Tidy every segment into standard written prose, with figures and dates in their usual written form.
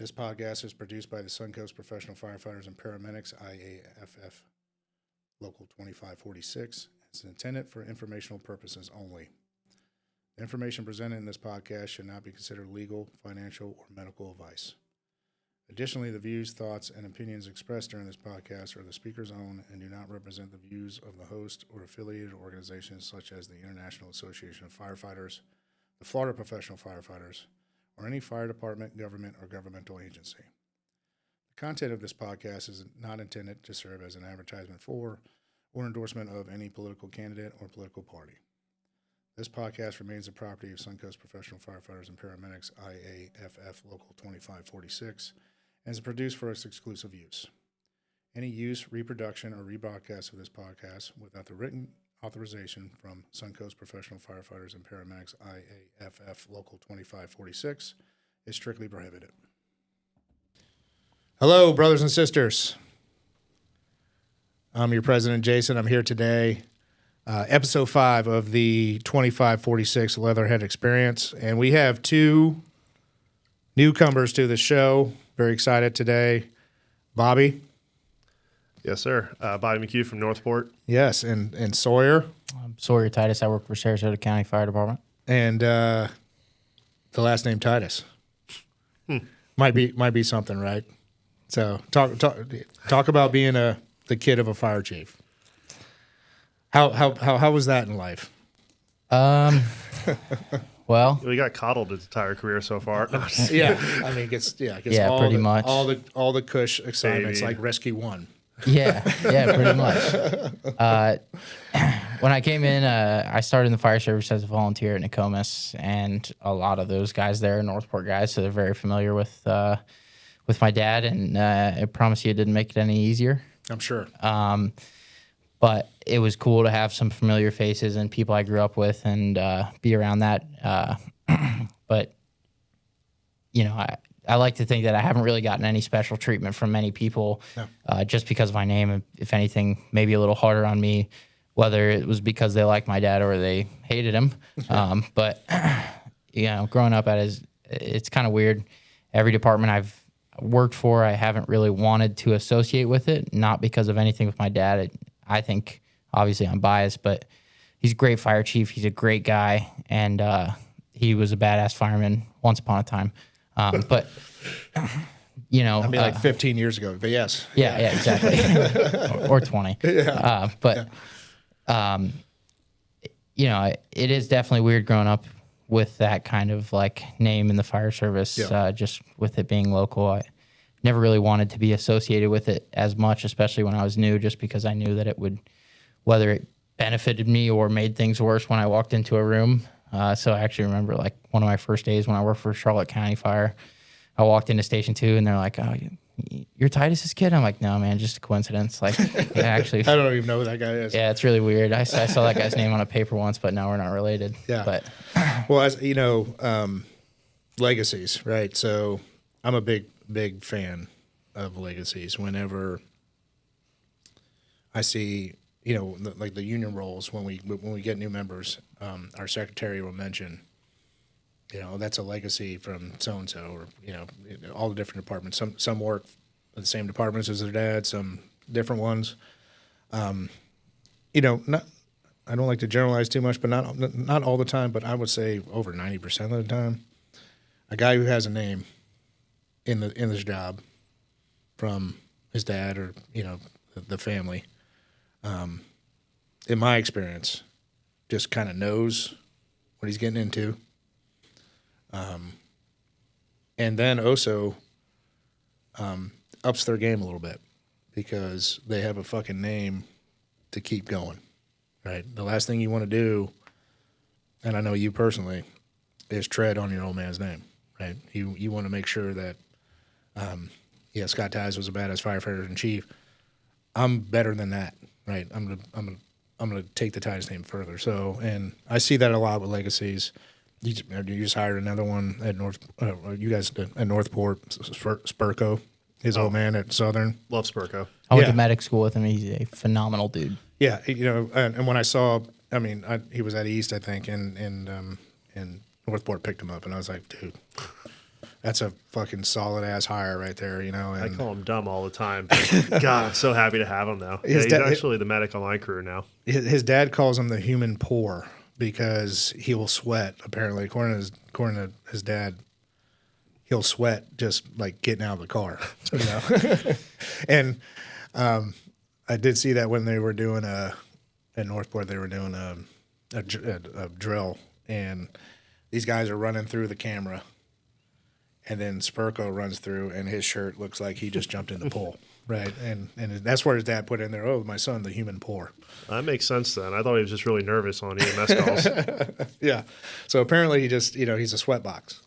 This podcast is produced by the Suncoast Professional Firefighters and Paramedics, IAFF, Local 2546. It's intended for informational purposes only. The information presented in this podcast should not be considered legal, financial, or medical advice. Additionally, the views, thoughts, and opinions expressed during this podcast are the speaker's own and do not represent the views of the host or affiliated organizations such as the International Association of Firefighters, the Florida Professional Firefighters, or any fire department, government, or governmental agency. The content of this podcast is not intended to serve as an advertisement for or endorsement of any political candidate or political party. This podcast remains the property of Suncoast Professional Firefighters and Paramedics, IAFF Local 2546, and is produced for its exclusive use. Any use, reproduction, or rebroadcast of this podcast without the written authorization from Suncoast Professional Firefighters and Paramedics, IAFF Local 2546, is strictly prohibited. Hello, brothers and sisters. I'm your president, Jason. I'm here today, episode 5 of the 2546 Leatherhead Experience, and we have 2 newcomers to the show. Very excited today. Bobby. Yes, sir. Bobby McCue from Northport. Yes, and Sawyer. I'm Sawyer Titus. I work for Sarasota County Fire Department. And the last name Titus. Might be something, right? So talk about being the kid of a fire chief. How was that in life? Well, We got coddled his entire career so far. Yeah, I mean, gets all pretty the, much all the cush assignments Baby. like Rescue 1. yeah, pretty much. When I came in, I started in the fire service as a volunteer at Nokomis, and a lot of those guys there are Northport guys, so they're very familiar with my dad, and I promise you it didn't make it any easier. I'm sure. But it was cool to have some familiar faces and people I grew up with and be around that. But, you know, I like to think that I haven't really gotten any special treatment from many people just because of my name. If anything, maybe a little harder on me, whether it was because they liked my dad or they hated him. But, you know, growing up it's kind of weird. Every department I've worked for, I haven't really wanted to associate with it, not because of anything with my dad. I think, obviously, I'm biased, but he's a great fire chief. He's a great guy, and he was a badass fireman once upon a time. But, you know. I mean, like 15 years ago, but yes. Yeah, exactly. or 20. Yeah. You know, it is definitely weird growing up with that kind of, like, name in the fire service, just with it being local. I never really wanted to be associated with it as much, especially when I was new, just because I knew that it would, whether it benefited me or made things worse when I walked into a room. So I actually remember, like, one of my first days when I worked for Charlotte County Fire, I walked into Station 2, and they're like, "Oh, you're Titus's kid?" I'm like, "No, man, just a coincidence." Like, actually, I don't even know who that guy is. yeah, it's really weird. I saw that guy's name on a paper once, but no, we're not related. Yeah. But Well, as you know, legacies, right? So I'm a big fan of legacies. Whenever I see, you know, like the union roles, when we get new members, our secretary will mention, you know, that's a legacy from so and so, or you know, all the different departments. Some work in the same departments as their dad, some different ones. You know, I don't like to generalize too much, but not all the time. But I would say over 90% of the time, a guy who has a name in this job from his dad or you know the family, in my experience, just kind of knows what he's getting into, and then also ups their game a little bit because they have a fucking name to keep going. Right. The last thing you want to do, and I know you personally, is tread on your old man's name. Right. You want to make sure that, Scott Titus was a badass firefighter in chief. I'm better than that. Right. I'm gonna take the Titus name further. So, and I see that a lot with legacies. You just hired another one at you guys at Northport, Spurco, his old man at Southern. Love Spurco. I went to medic school with him. He's a phenomenal dude. Yeah, you know, and when I saw, I mean, he was at East, I think, and Northport picked him up, and I was like, dude, That's a fucking solid ass hire right there, you know. I And call him dumb all the time. But God, I'm so happy to have him now. Yeah, he's actually the medic on my crew now. his dad calls him the human poor because he will sweat. Apparently, according to his dad, he'll sweat just like getting out of the car, you know. And I did see that when they were doing at Northport, they were doing a drill, and these guys are running through the camera, and then Spurko runs through, and his shirt looks like he just jumped in the pool, right? And that's where his dad put in there. Oh, my son, the human poor. That makes sense then. I thought he was just really nervous on EMS calls. Yeah. So apparently he just, you know, he's a sweatbox.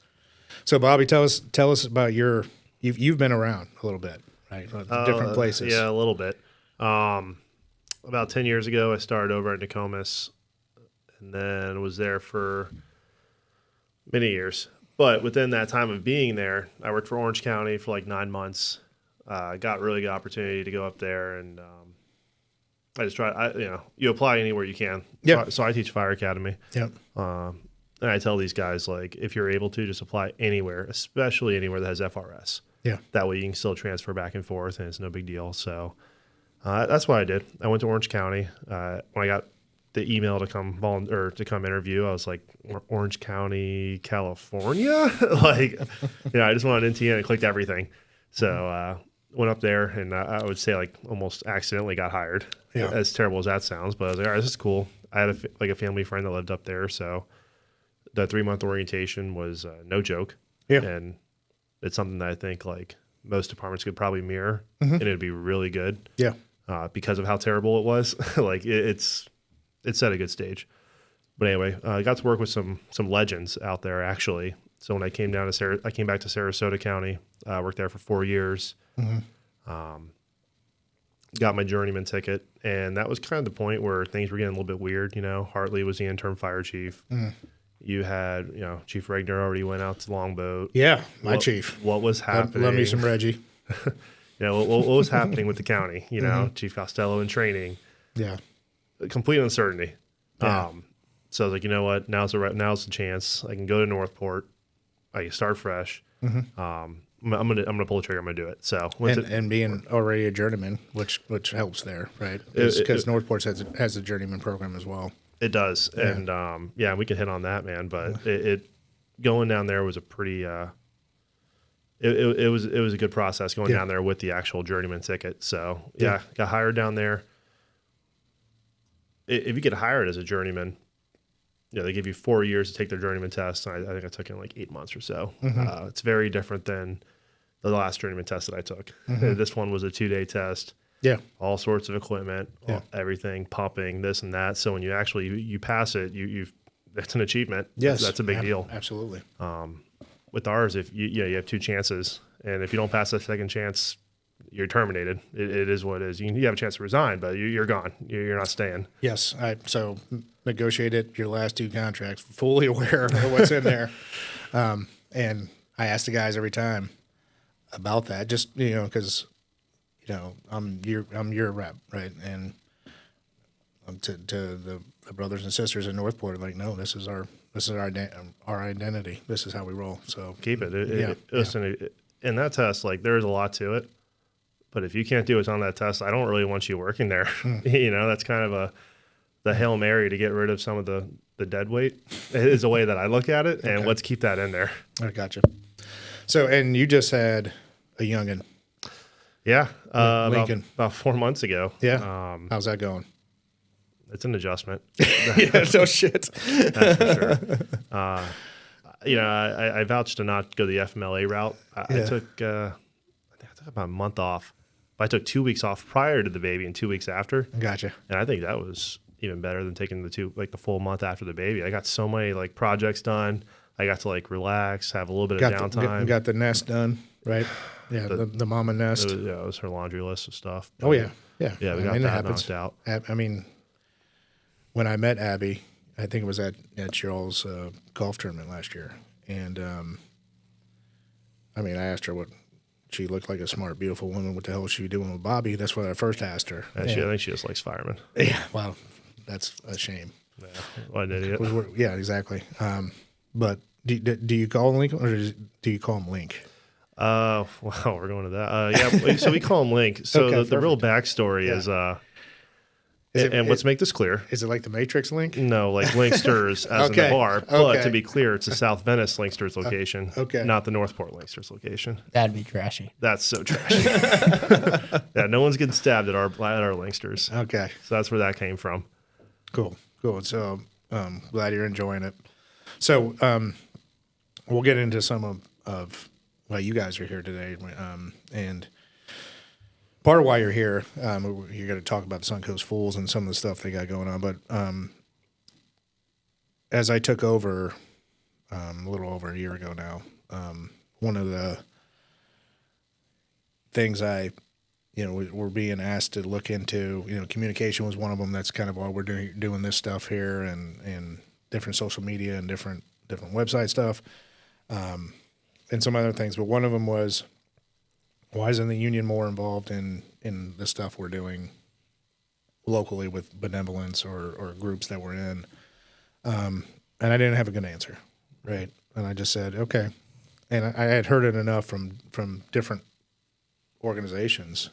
So Bobby, tell us about you've been around a little bit, right? Different places. Yeah, a little bit. About 10 years ago, I started over at Nokomis and then was there for many years. But within that time of being there, I worked for Orange County for like 9 months. Got a really good opportunity to go up there, and I just tried. You apply anywhere you can. Yeah. So I teach Fire Academy. Yep. And I tell these guys, like, if you're able to, just apply anywhere, especially anywhere that has FRS. Yeah. That way you can still transfer back and forth, and it's no big deal. So that's what I did. I went to Orange County. When I got the email to come interview, I was like, Orange County, California? Like, I just wanted NTN and clicked everything. So went up there, and I would say like almost accidentally got hired. Yeah. As terrible as that sounds, but I was like, all right, this is cool. I had a family friend that lived up there, so the 3-month orientation was no joke. Yeah. And it's something that I think like most departments could probably mirror, and it'd be really good. Yeah. Because of how terrible it was. Like it set a good stage. But anyway, I got to work with some legends out there actually. So when I came back to Sarasota County, worked there for 4 years. Got my journeyman ticket, and that was kind of the point where things were getting a little bit weird. You know, Hartley was the interim fire chief. You had, Chief Regner already went out to Longboat. Yeah, my chief. What was happening? Love me some Reggie. What was happening with the county? Chief Costello in training. Yeah. Complete uncertainty. Yeah. So I was like, you know what? Now's the chance. I can go to Northport. I can start fresh. I'm gonna pull the trigger. I'm gonna do it. So And being already a journeyman, which helps there, right? Because Northport has a journeyman program as well. It does, Yeah. and we can hit on that, man. But it going down there was a pretty. It was a good process going down there with the actual journeyman ticket. So got hired down there. If you get hired as a journeyman, they give you 4 years to take their journeyman test. I think I took it in like 8 months or so. It's very different than the last journeyman test that I took. This one was a 2-day test. Yeah. All sorts of equipment, Yeah. everything, pumping, this and that. So when you actually you pass it, that's an achievement. Yes. That's a big deal. Absolutely. With ours, if you have 2 chances, and if you don't pass that second chance, you're terminated. It is what it is. You have a chance to resign, but you're gone. You're not staying. Yes. So negotiated your last 2 contracts, fully aware of what's in there. And I ask the guys every time about that, just, because, I'm your rep, right? And to the brothers and sisters in Northport, like, no, this is our identity. This is how we roll. So Keep it. Listen, in that test, like, there's a lot to it. But if you can't do what's on that test, I don't really want you working there. That's kind of the Hail Mary to get rid of some of the dead weight is the way that I look at it. And let's keep that in there. I gotcha. So, and you just had a youngin'. Yeah. Lincoln. About 4 months ago. Yeah. How's that going? It's an adjustment. Yeah, no shit. That's for sure. I vouched to not go the FMLA route. I took about a month off. But I took 2 weeks off prior to the baby and 2 weeks after. Gotcha. And I think that was even better than taking the full month after the baby. I got so many like projects done. I got to like relax, have a little bit of downtime. Got the nest done, right? Yeah, the mama nest. It was her laundry list of stuff. Oh yeah. Yeah, we got that knocked out. I mean, when I met Abby, I think it was at y'all's golf tournament last year, and I asked her what she looked like, a smart, beautiful woman. What the hell was she doing with Bobby? That's what I first asked her. I think she just likes firemen. Yeah, well, that's a shame. Yeah, what an idiot. Yeah, exactly. But Do you call him Link or do you call him Link? Well, we're going to that. Yeah, so we call him Link. So Okay, the real backstory is let's make this clear. Is it like the Matrix Link? No, like Linksters as in Okay, the bar. But okay. to be clear, it's the South Venice Linksters location, okay. not the Northport Linksters location. That'd be trashy. That's so trashy. Yeah, no one's getting stabbed at our Linksters. Okay. So that's where that came from. Cool. So glad you're enjoying it. So we'll get into some of why you guys are here today. And part of why you're here, you're going to talk about the Suncoast Fools and some of the stuff they got going on. But as I took over a little over a year ago now, one of the things we're being asked to look into, communication was one of them. That's kind of why we're doing this stuff here and different social media and different website stuff, and some other things. But one of them was, why isn't the union more involved in the stuff we're doing locally with benevolence or groups that we're in? And I didn't have a good answer, right? And I just said, okay. And I had heard it enough from different organizations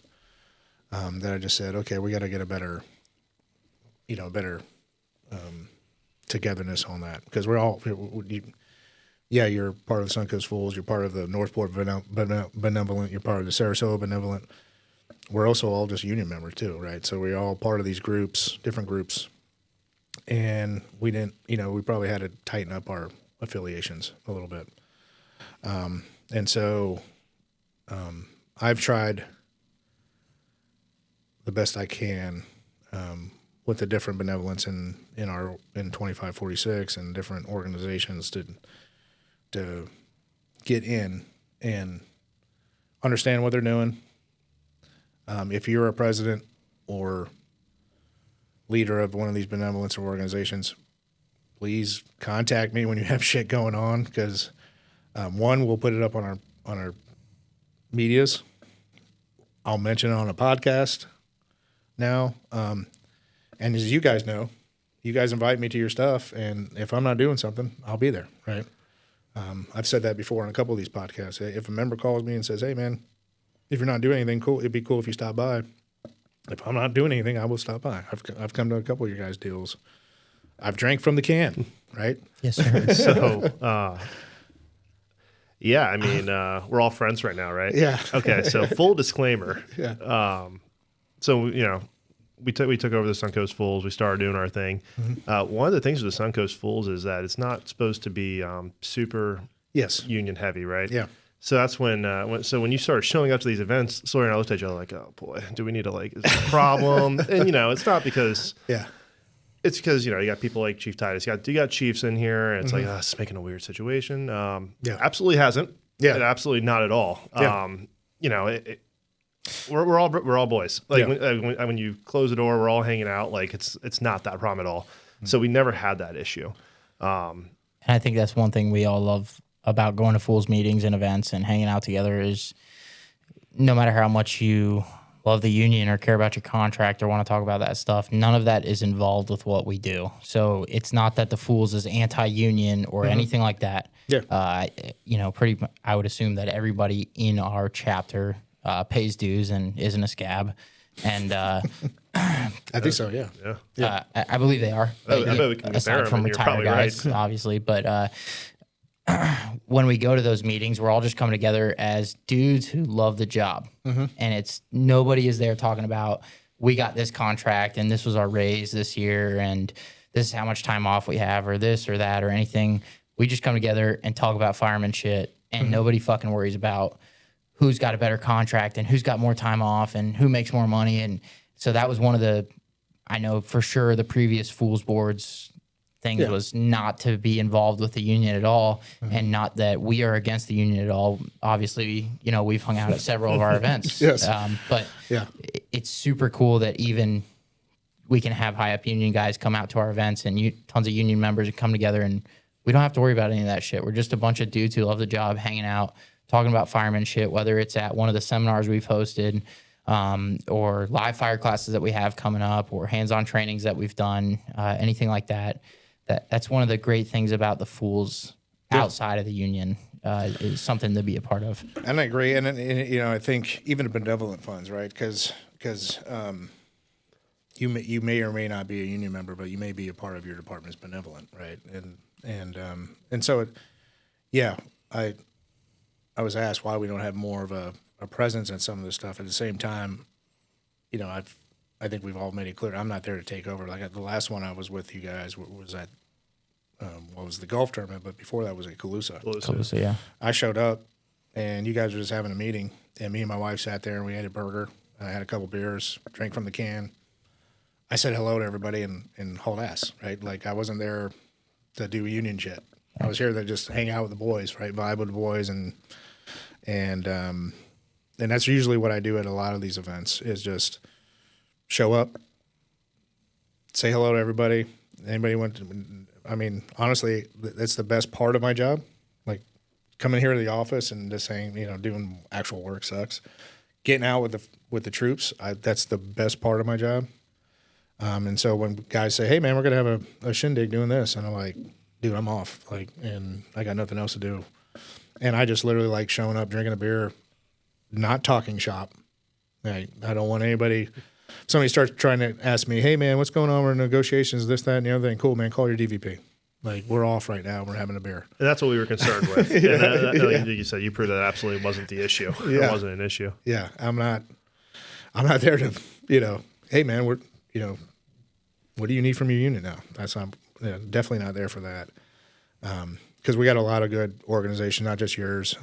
that I just said, okay, we got to get a better togetherness on that, because we're all, you're part of the Suncoast Fools, you're part of the Northport Benevolent, you're part of the Sarasota Benevolent. We're also all just union members too, right? So we're all part of these groups, different groups, and we didn't, we probably had to tighten up our affiliations a little bit. And so I've tried the best I can with the different benevolence in 2546 and different organizations to get in and understand what they're doing. If you're a president or leader of one of these benevolence organizations, please contact me when you have shit going on, because one, we'll put it up on our medias. I'll mention it on a podcast now. And as you guys know, you guys invite me to your stuff, and if I'm not doing something, I'll be there, right? I've said that before on a couple of these podcasts. If a member calls me and says, hey, man, if you're not doing anything, cool, it'd be cool if you stop by. If I'm not doing anything, I will stop by. I've come to a couple of your guys' deals. I've drank from the can, right? Yes, sir. So, yeah, I mean, we're all friends right now, right? Yeah. Okay, so full disclaimer. Yeah. So, we took over the Suncoast Fools. We started doing our thing. Mm-hmm. One of the things with the Suncoast Fools is that it's not supposed to be super union heavy, right? Yeah. So that's when you started showing up to these events, Sawyer and I looked at each other like, oh boy, do we need to is there a problem? And it's not because it's because you got people like Chief Titus, you got chiefs in here, and it's like it's making a weird situation. Absolutely hasn't. Yeah, absolutely not at all. Yeah. We're all boys. Like when you close the door, we're all hanging out. Like it's not that problem at all. Mm-hmm. So we never had that issue. And I think that's one thing we all love about going to Fools meetings and events and hanging out together is, no matter how much you love the union or care about your contract or want to talk about that stuff, none of that is involved with what we do. So it's not that the Fools is anti-union or anything like that. Yeah. I would assume that everybody in our chapter pays dues and isn't a scab. And I think so, yeah. I believe they are. I bet we can aside compare from them, and you're retired probably guys, right. obviously. But when we go to those meetings, we're all just coming together as dudes who love the job. Mm-hmm. And nobody is there talking about, we got this contract and this was our raise this year and this is how much time off we have or this or that or anything. We just come together and talk about fireman shit, and nobody fucking worries about who's got a better contract and who's got more time off and who makes more money. And so that was one of I know for sure the previous Fools boards things was not to be involved with the union at all, and not that we are against the union at all. Obviously, we've hung out at several of our events. Yes. But it's super cool that even we can have high up union guys come out to our events and tons of union members come together, and we don't have to worry about any of that shit. We're just a bunch of dudes who love the job, hanging out, talking about fireman shit, whether it's at one of the seminars we've hosted, or live fire classes that we have coming up, or hands-on trainings that we've done, anything like that. That's one of the great things about the Fools outside of the union is something to be a part of. And I agree. And you know, I think even benevolent funds, right? Because you may or may not be a union member, but you may be a part of your department's benevolent, right? And so I was asked why we don't have more of a presence in some of this stuff. At the same time, you know, I think we've all made it clear I'm not there to take over. Like the last one I was with you guys was at what was the golf tournament, but before that was at Calusa. Yeah. I showed up, and you guys were just having a meeting, and me and my wife sat there, and we ate a burger. I had a couple beers, drank from the can. I said hello to everybody and hauled ass, right? Like I wasn't there to do union shit. I was here to just hang out with the boys, right? Vibe with the boys, and that's usually what I do at a lot of these events is just show up, say hello to everybody. Anybody want to? I mean, honestly, that's the best part of my job. Like coming here to the office and just saying, you know, doing actual work sucks. Getting out with the troops, that's the best part of my job. And so when guys say, "Hey, man, we're gonna have a shindig doing this," and I'm like, "Dude, I'm off. Like, and I got nothing else to do." And I just literally like showing up, drinking a beer, not talking shop. I don't want anybody. Somebody starts trying to ask me, "Hey, man, what's going on with negotiations? This, that, and the other thing." Cool, man. Call your DVP. Like, we're off right now. We're having a beer. And that's what we were concerned with. And like you said, you proved that absolutely wasn't the issue. Yeah. It wasn't an issue. Yeah, I'm not there to, you know, hey, man, what do you need from your unit now? I'm definitely not there for that. Because we got a lot of good organization, not just yours.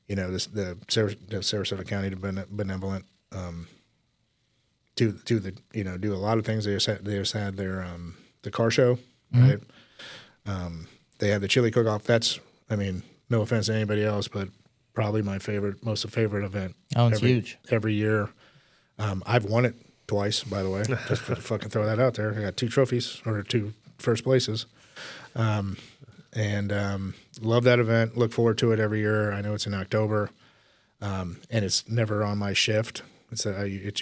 You know, the Sarasota County Benevolent do a lot of things. They just had their the car show, right? They have the chili cook-off. That's, I mean, no offense to anybody else, but probably my most favorite event. Oh, it's huge. Every year. I've won it twice, by the way. Just to fucking throw that out there. I got 2 trophies or 2 first places. And love that event. Look forward to it every year. I know it's in October, and it's never on my shift. It's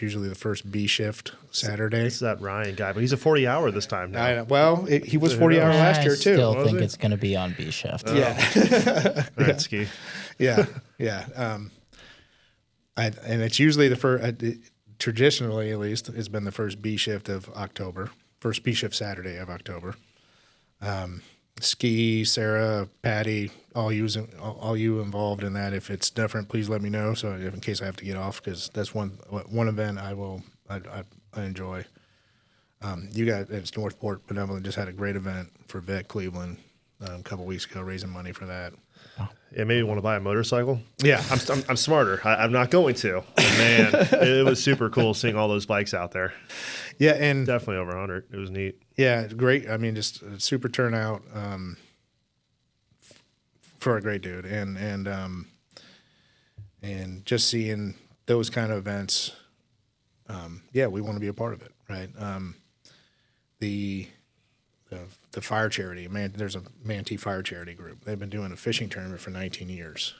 usually the first B shift Saturday. It's that Ryan guy, but he's a 40-hour this time now. He was 40-hour last year too. I still think it's going to be on B shift. Yeah. Right, ski. Yeah. And it's usually the first. Traditionally, at least, it's been the first B shift of October. First B shift Saturday of October. Ski, Sarah, Patty, all you involved in that. If it's different, please let me know. So in case I have to get off, because that's one event I enjoy. You guys, it's Northport Benevolent just had a great event for Vic Cleveland a couple weeks ago, raising money for that. Yeah, maybe want to buy a motorcycle. Yeah, I'm smarter. I'm not going to. But man, it was super cool seeing all those bikes out there. Yeah, and Definitely over 100. It was neat. Yeah, great. I mean, just a super turnout for a great dude, and just seeing those kind of events. Yeah, we want to be a part of it, right? The fire charity, there's a Manatee Fire Charity group. They've been doing a fishing tournament for 19 years.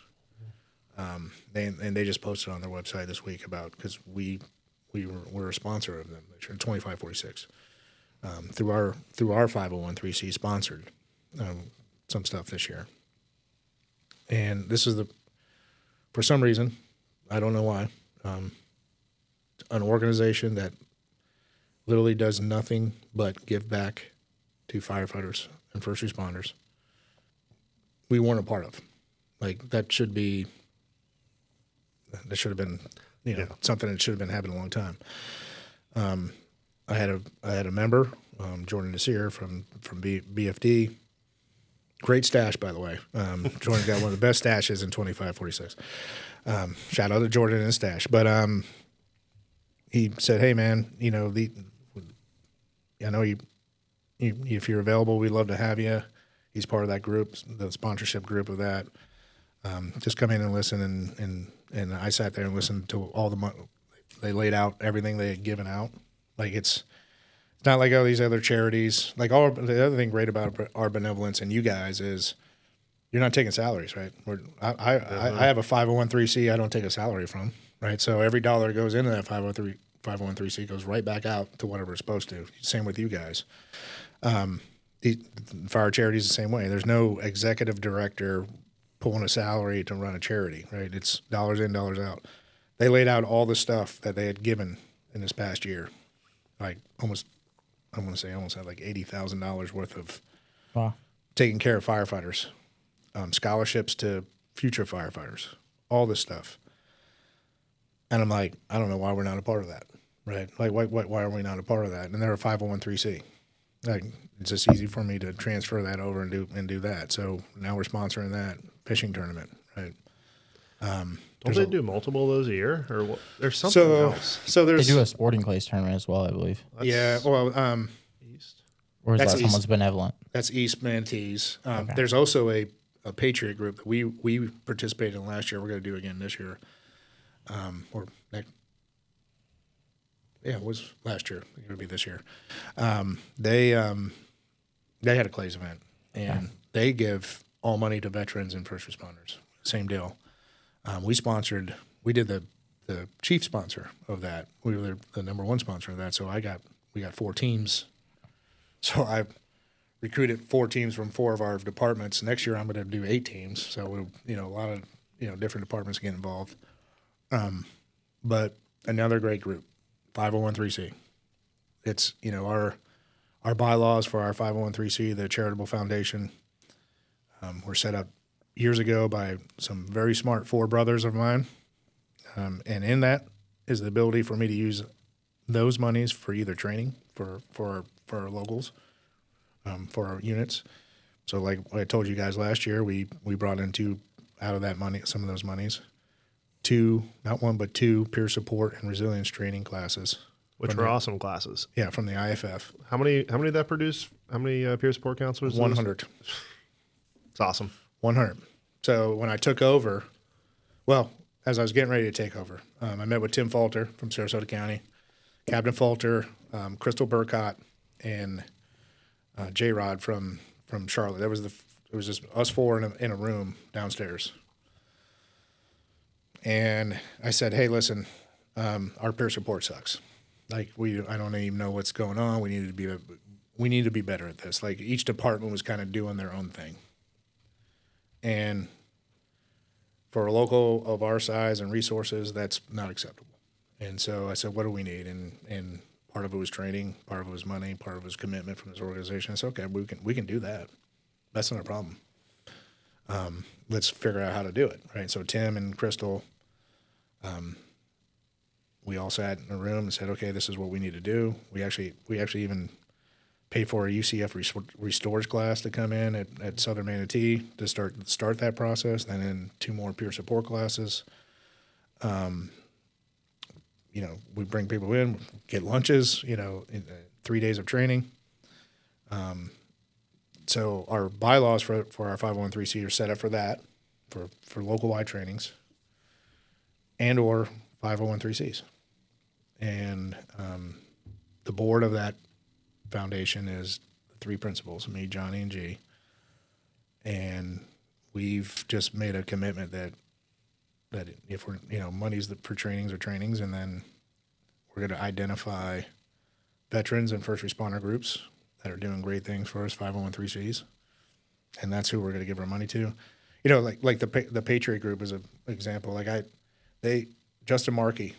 They just posted on their website this week because we're a sponsor of them. 2546 through our 501(c) sponsored some stuff this year. And this is for some reason, I don't know why, an organization that literally does nothing but give back to firefighters and first responders. We weren't a part of. Like that should have been, something that should have been happening a long time. I had a member, Jordan Desir from BFD. Great stash, by the way. Jordan got one of the best stashes in 2546. Shout out to Jordan and his stash. But he said, "Hey, man, I know you if you're available, we'd love to have you." He's part of that group, the sponsorship group of that. Just come in and listen, and I sat there and listened to all the money. They laid out everything they had given out. Like it's not like all these other charities. Like the other thing great about our benevolence and you guys is you're not taking salaries, right? I have a 501(c). I don't take a salary from, right? So every dollar that goes into that 501(c) goes right back out to whatever it's supposed to. Same with you guys. the fire charities the same way. There's no executive director pulling a salary to run a charity, right? It's dollars in, dollars out. They laid out all the stuff that they had given in this past year, like almost had like $80,000 worth of Wow. taking care of firefighters, scholarships to future firefighters, all this stuff. And I'm like, I don't know why we're not a part of that, right? Like, why are we not a part of that? And they're a 501(c)(3). Like, it's just easy for me to transfer that over and do that. So now we're sponsoring that fishing tournament, right? Don't they do multiple of those a year, or what? There's something else? So They there's do a sporting clays tournament as well, I believe. yeah. Well, East. Or is That's that east. someone's benevolent? that's East Mantees. There's also a Patriot group that we participated in last year. We're going to do again this year. Or next. Yeah, it was last year. It's going to be this year. They had a clays event, and they give all money to veterans and first responders. Same deal. We did the chief sponsor of that. We were the number one sponsor of that. So we got 4 teams. So I recruited 4 teams from 4 of our departments. Next year I'm going to do 8 teams. So a lot of different departments get involved. But another great group, 501(c). It's our bylaws for our 501(c), the charitable foundation, were set up years ago by some very smart 4 brothers of mine. And in that is the ability for me to use those monies for either training for our locals, for our units. So like I told you guys last year, we brought in out of that money, some of those monies, 2, not 1, but 2 peer support and resilience training classes. Which were awesome classes. Yeah, from the IFF. How many did that produce? How many peer support counselors? 100. It's awesome. 100. So when I took over, well, as I was getting ready to take over, I met with Tim Falter from Sarasota County, Captain Falter, Crystal Burkott, and J-Rod from Charlotte. It was just us 4 in a room downstairs. And I said, hey, listen, our peer support sucks. Like I don't even know what's going on. We need to be better at this. Like each department was kind of doing their own thing. And for a local of our size and resources, that's not acceptable. And so I said, what do we need? And part of it was training, part of it was money, part of it was commitment from this organization. I said, okay, we can do that. That's not a problem. Let's figure out how to do it, right? So Tim and Crystal, we all sat in a room and said, okay, this is what we need to do. We actually even paid for a UCF restores class to come in at Southern Manatee to start that process, and then 2 more peer support classes. We bring people in, get lunches, 3 days of training. So our bylaws for our 501(c) are set up for that, for local-wide trainings and or 501(c)s. And the board of that foundation is the 3 principals, me, Johnny, and G. And we've just made a commitment that if we're, money's for trainings or trainings, and then we're going to identify veterans and first responder groups that are doing great things for us, 501(c)s, and that's who we're going to give our money to. Like the Patriot Group is an example. Like Justin Markey,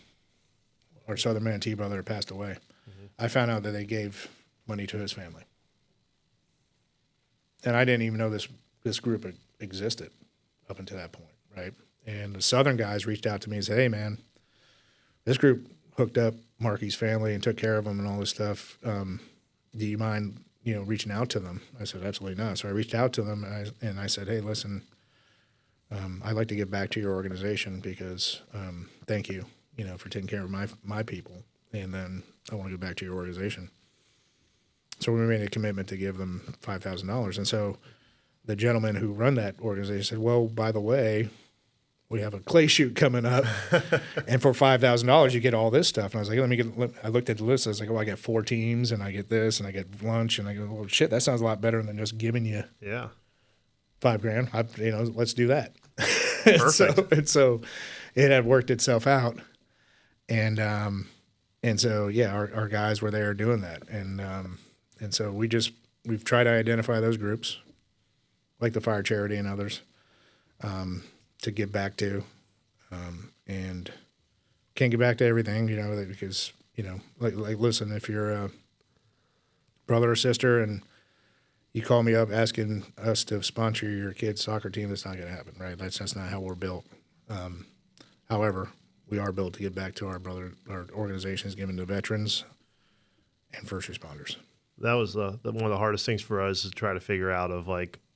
our Southern Manatee brother, passed away. Mm-hmm. I found out that they gave money to his family, and I didn't even know this group existed up until that point, right? And the Southern guys reached out to me and said, "Hey, man, this group hooked up Markey's family and took care of him and all this stuff. Do you mind, reaching out to them?" I said, "Absolutely not." So I reached out to them and I said, "Hey, listen, I'd like to get back to your organization because thank you, for taking care of my people, and then I want to go back to your organization." So we made a commitment to give them $5,000, and so the gentleman who run that organization said, "Well, by the way, we have a clay shoot coming up, and for $5,000 you get all this stuff." And I was like, I looked at the list. I was like, "Oh, I get 4 teams, and I get this, and I get lunch." And I go, "Well, shit, that sounds a lot better than just giving you $5,000. Let's do that." Perfect. so it had worked itself out, and so yeah, our guys were there doing that, and so we just we've tried to identify those groups, like the fire charity and others, to give back to, and can't get back to everything, because like listen, if you're a brother or sister and you call me up asking us to sponsor your kid's soccer team, that's not going to happen, right? That's not how we're built. However, we are built to give back to our organizations given to veterans and first responders. That was one of the hardest things for us to try to figure out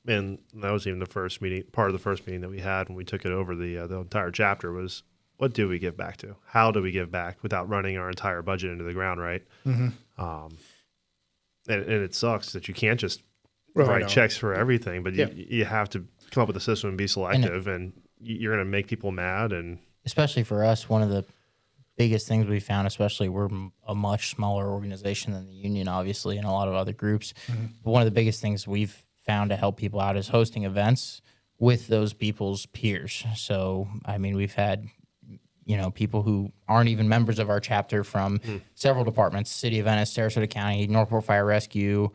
and that was even part of the first meeting that we had when we took it over the entire chapter was, what do we give back to? How do we give back without running our entire budget into the ground, right? Mm-hmm. And it sucks that you can't just write checks for everything, but you have to come up with a system and be selective, and you're going to make people mad. And especially for us, one of the biggest things we found, especially we're a much smaller organization than the union, obviously, and a lot of other groups. Mm-hmm. But one of the biggest things we've found to help people out is hosting events with those people's peers. So, I mean, we've had people who aren't even members of our chapter from several departments, City of Venice, Sarasota County, Northport Fire Rescue,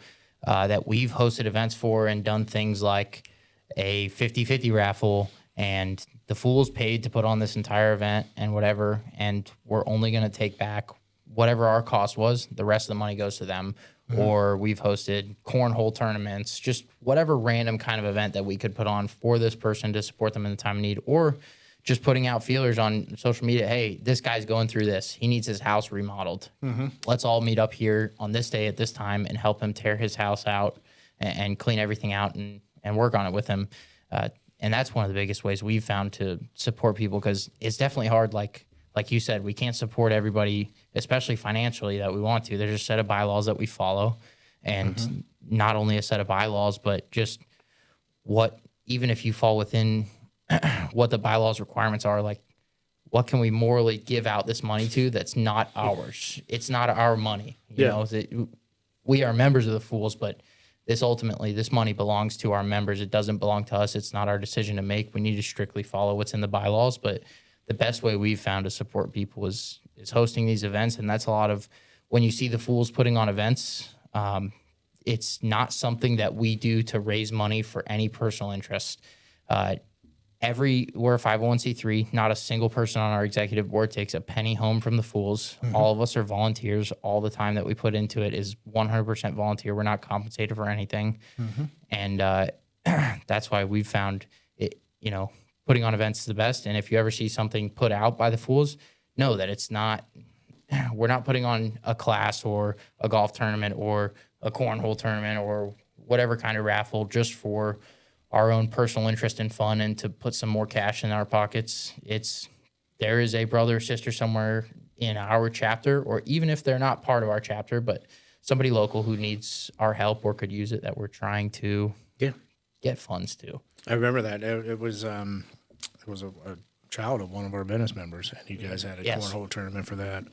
that we've hosted events for and done things like a 50-50 raffle, and the Fools paid to put on this entire event and whatever, and we're only going to take back whatever our cost was. The rest of the money goes to them. Mm-hmm. Or we've hosted cornhole tournaments, just whatever random kind of event that we could put on for this person to support them in the time of need, or just putting out feelers on social media. Hey, this guy's going through this. He needs his house remodeled. Mm-hmm. Let's all meet up here on this day at this time and help him tear his house out and clean everything out and work on it with him. And that's one of the biggest ways we've found to support people, because it's definitely hard. Like you said, we can't support everybody, especially financially, that we want to. There's a set of bylaws that we follow, and not only a set of bylaws, but just even if you fall within what the bylaws requirements are, like what can we morally give out this money to that's not ours? It's not our money. You know, we are members of the Fools, but this money belongs to our members. It doesn't belong to us. It's not our decision to make. We need to strictly follow what's in the bylaws. But the best way we've found to support people is hosting these events. And that's a lot of, when you see the Fools putting on events, it's not something that we do to raise money for any personal interest. We're a 501c3. Not a single person on our executive board takes a penny home from the Fools. Mm-hmm. All of us are volunteers. All the time that we put into it is 100% volunteer. We're not compensated for anything. Mm-hmm. And that's why we've found it, putting on events is the best. And if you ever see something put out by the Fools, know that we're not putting on a class or a golf tournament or a cornhole tournament or whatever kind of raffle just for our own personal interest and fun and to put some more cash in our pockets. There is a brother or sister somewhere in our chapter, or even if they're not part of our chapter, but somebody local who needs our help or could use it, that we're trying to get funds to. I remember that. It was a child of one of our Venice members, and you guys had a cornhole tournament for that,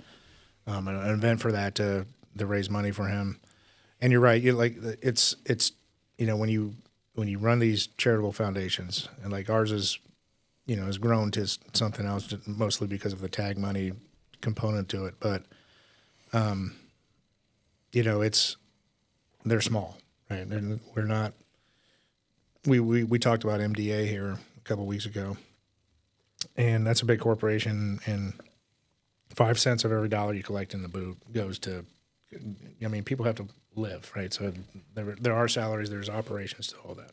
an event for that to raise money for him. And you're right. It's when you run these charitable foundations, and like ours is, has grown to something else, mostly because of the tag money component to it. But, they're small, right? And we're not. We talked about MDA here a couple of weeks ago, and that's a big corporation, and 5 cents of every dollar you collect in the boot goes to. I mean, people have to live, right? So there are salaries, there's operations to all that.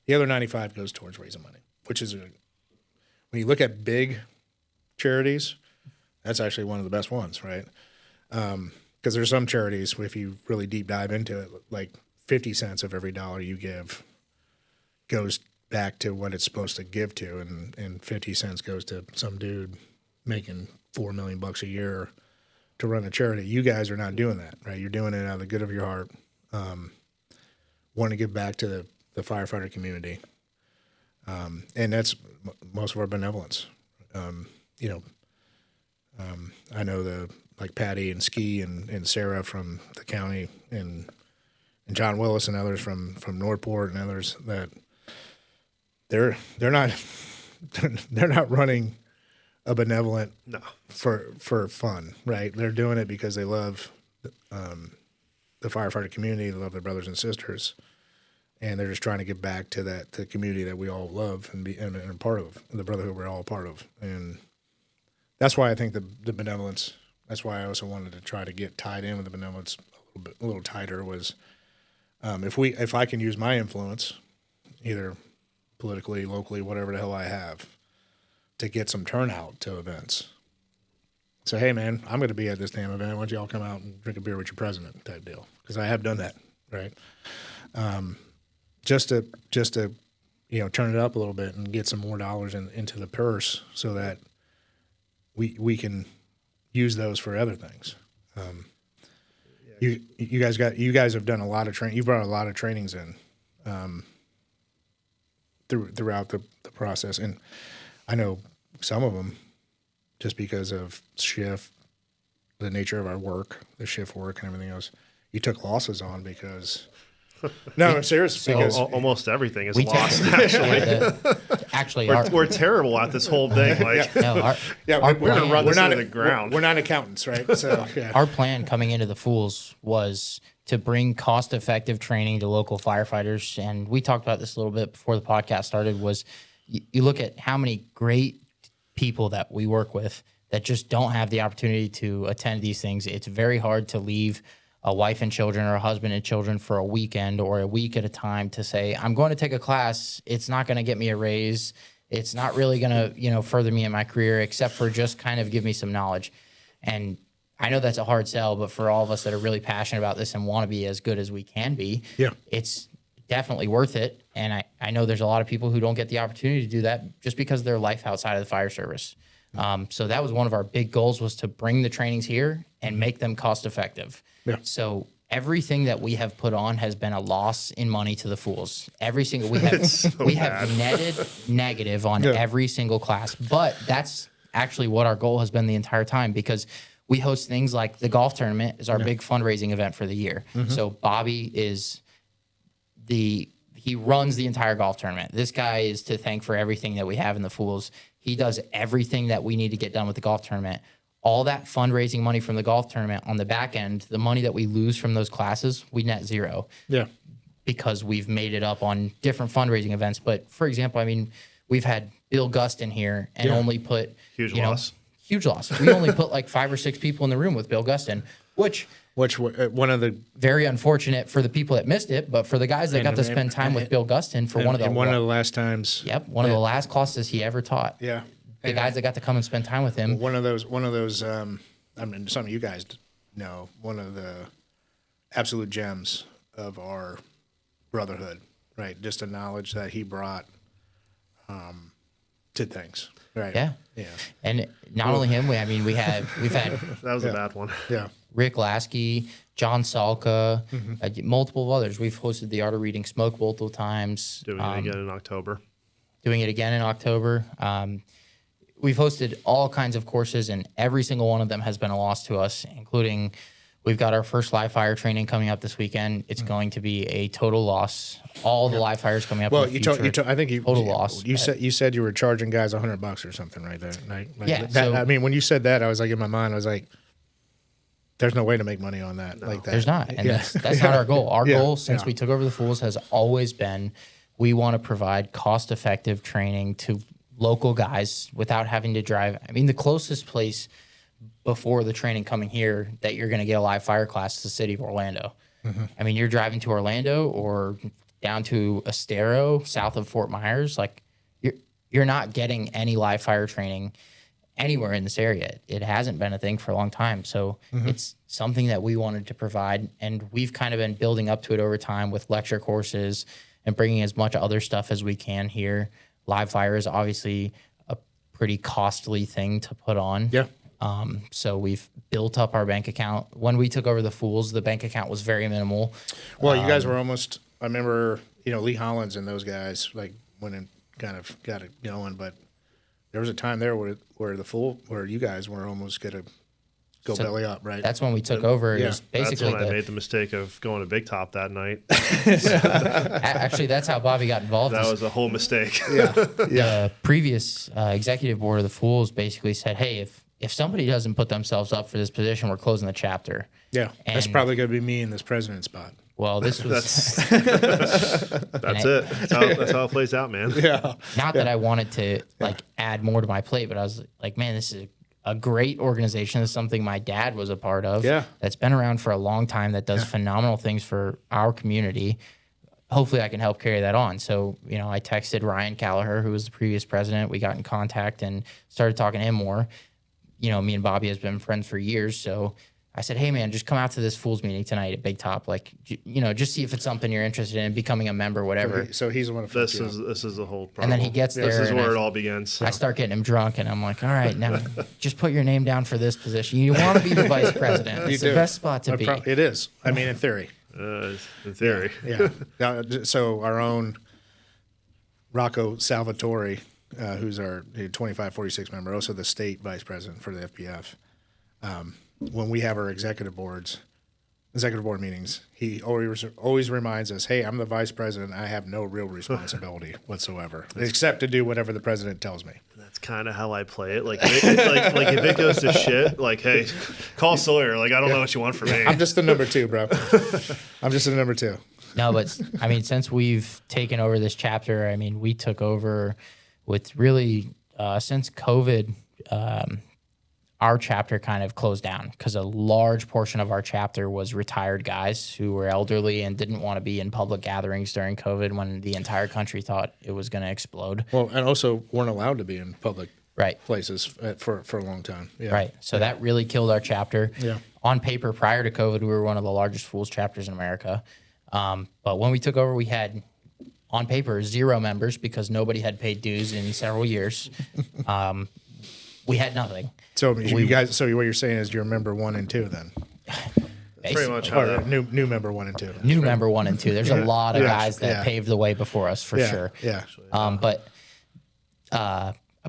The other 95 goes towards raising money, which is when you look at big charities, that's actually one of the best ones, right? Because there's some charities, if you really deep dive into it, like 50 cents of every dollar you give goes back to what it's supposed to give to, and 50 cents goes to some dude making $4 million a year to run a charity. You guys are not doing that, right? You're doing it out of the good of your heart, wanting to give back to the firefighter community, and that's most of our benevolence. I know like Patty and Ski and Sarah from the county, and John Willis and others from Northport and others, that they're not they're not running a benevolent for fun, right? They're doing it because they love the firefighter community. They love their brothers and sisters, and they're just trying to get back to the community that we all love and are part of, the brotherhood we're all a part of. And that's why I think the benevolence. That's why I also wanted to try to get tied in with the benevolence a little tighter. Was if I can use my influence, either politically, locally, whatever the hell I have, to get some turnout to events. So, hey, man, I'm going to be at this damn event. Why don't y'all come out and drink a beer with your president type deal? Because I have done that, right? Just to turn it up a little bit and get some more dollars into the purse so that we can use those for other things. You guys have done a lot of training. You brought a lot of trainings in throughout the process, and I know some of them just because of shift, the nature of our work, the shift work, and everything else. You took losses on because. No, I'm serious. So because almost everything is we lost. Actually, we're terrible at this whole thing. Like, no, we're gonna run this into the ground. We're not accountants, right? So yeah. Our plan coming into the Fools was to bring cost-effective training to local firefighters, and we talked about this a little bit before the podcast started. Was you look at how many great people that we work with that just don't have the opportunity to attend these things. It's very hard to leave a wife and children or a husband and children for a weekend or a week at a time to say, I'm going to take a class. It's not going to get me a raise. It's not really going to, further me in my career, except for just kind of give me some knowledge. And I know that's a hard sell, but for all of us that are really passionate about this and want to be as good as we can be, it's definitely worth it. And I know there's a lot of people who don't get the opportunity to do that just because of their life outside of the fire service. So that was one of our big goals, was to bring the trainings here and make them cost effective. Yeah. So everything that we have put on has been a loss in money to the Fools. Every single we have netted negative on every single class, but that's actually what our goal has been the entire time, because we host things like the golf tournament is our big fundraising event for the year. So Bobby he runs the entire golf tournament. This guy is to thank for everything that we have in the Fools. He does everything that we need to get done with the golf tournament. All that fundraising money from the golf tournament on the back end, the money that we lose from those classes, we net zero. Yeah. Because we've made it up on different fundraising events. But for example, I mean, we've had Bill Gustin here and only put huge loss. We only put like 5 or 6 people in the room with Bill Gustin, which one of the very unfortunate for the people that missed it, but for the guys that got to spend time with Bill Gustin for one of the last times. Yep, one of the last classes he ever taught. Yeah. The guys that got to come and spend time with him. One of those. I mean, some of you guys know, one of the absolute gems of our brotherhood, right? Just the knowledge that he brought to things, right? Yeah, yeah. And not only him, we've had that was a bad one. Yeah. Rick Lasky, John Salka, multiple others. We've hosted the Art of Reading Smoke multiple times. Doing it again in October. We've hosted all kinds of courses, and every single one of them has been a loss to us, including we've got our first live fire training coming up this weekend. It's going to be a total loss. All the live fires coming up. Well, in the future, I think total loss. You said you were charging guys $100 or something right there. Right? Yeah. I mean, when you said that, I was like, in my mind, I was like, there's no way to make money on that like that. There's not, and that's not our goal. Our goal since we took over the Fools has always been, we want to provide cost-effective training to local guys without having to drive. I mean, the closest place before the training coming here that you're going to get a live fire class is the city of Orlando. I mean, you're driving to Orlando or down to Estero, south of Fort Myers. Like, you're not getting any live fire training anywhere in this area. It hasn't been a thing for a long time. So it's something that we wanted to provide, and we've kind of been building up to it over time with lecture courses and bringing as much other stuff as we can here. Live fire is obviously a pretty costly thing to put on. Yeah. So we've built up our bank account. When we took over the Fools, the bank account was very minimal. Well, you guys were almost, I remember, Lee Hollins and those guys like went and kind of got it going, but there was a time there where you guys were almost going to go belly up, right? That's when we took over. Yeah. Basically, that's when I made the mistake of going to Big Top that night. Actually, that's how Bobby got involved. That was a whole mistake. The previous executive board of the Fools basically said, hey, if somebody doesn't put themselves up for this position, we're closing the chapter. Yeah, that's And- probably going to be me in this president spot. Well, this was That's it. That's how it plays out, man. Yeah. not that I wanted to like add more to my plate, but I was like, man, this is a great organization. This is something my dad was a part of. Yeah. That's been around for a long time, that does phenomenal things for our community. Hopefully I can help carry that on. So, I texted Ryan Callagher, who was the previous president. We got in contact and started talking to him more. Me and Bobby has been friends for years. So I said, hey man, just come out to this Fools meeting tonight at Big Top. Like, just see if it's something you're interested in, becoming a member, whatever. So he's the one. This is the whole problem. And then he gets there. This is and where it all begins. I start getting him drunk, and I'm like, all right, now just put your name down for this position. You want to be the vice president. It's the best spot to be. It is. I mean, in theory. In theory. Yeah. Now, so our own Rocco Salvatore, who's our 2546 member, also the state vice president for the FPF. When we have our executive board meetings, he always reminds us, hey, I'm the vice president. I have no real responsibility whatsoever, except to do whatever the president tells me. That's kind of how I play it. Like if it goes to shit, like, hey, call Sawyer. Like, I don't know what you want from me. I'm just the number two, bro. I'm just the number two. No, but I mean, since we've taken over this chapter, I mean, we took over with really since COVID. Our chapter kind of closed down because a large portion of our chapter was retired guys who were elderly and didn't want to be in public gatherings during COVID when the entire country thought it was going to explode. Well, and also weren't allowed to be in public Right. places for a long time. Yeah. Right. So that really killed our chapter. Yeah. On paper, prior to COVID, we were one of the largest Fools chapters in America. But when we took over, we had, on paper, 0 members because nobody had paid dues in several years. We had nothing. So you guys, so what you're saying is you're member 1 and 2 then, Pretty much how or that. new member 1 and 2. New member 1 and 2. There's a lot of guys that Yeah. paved the way before us for sure. Yeah. But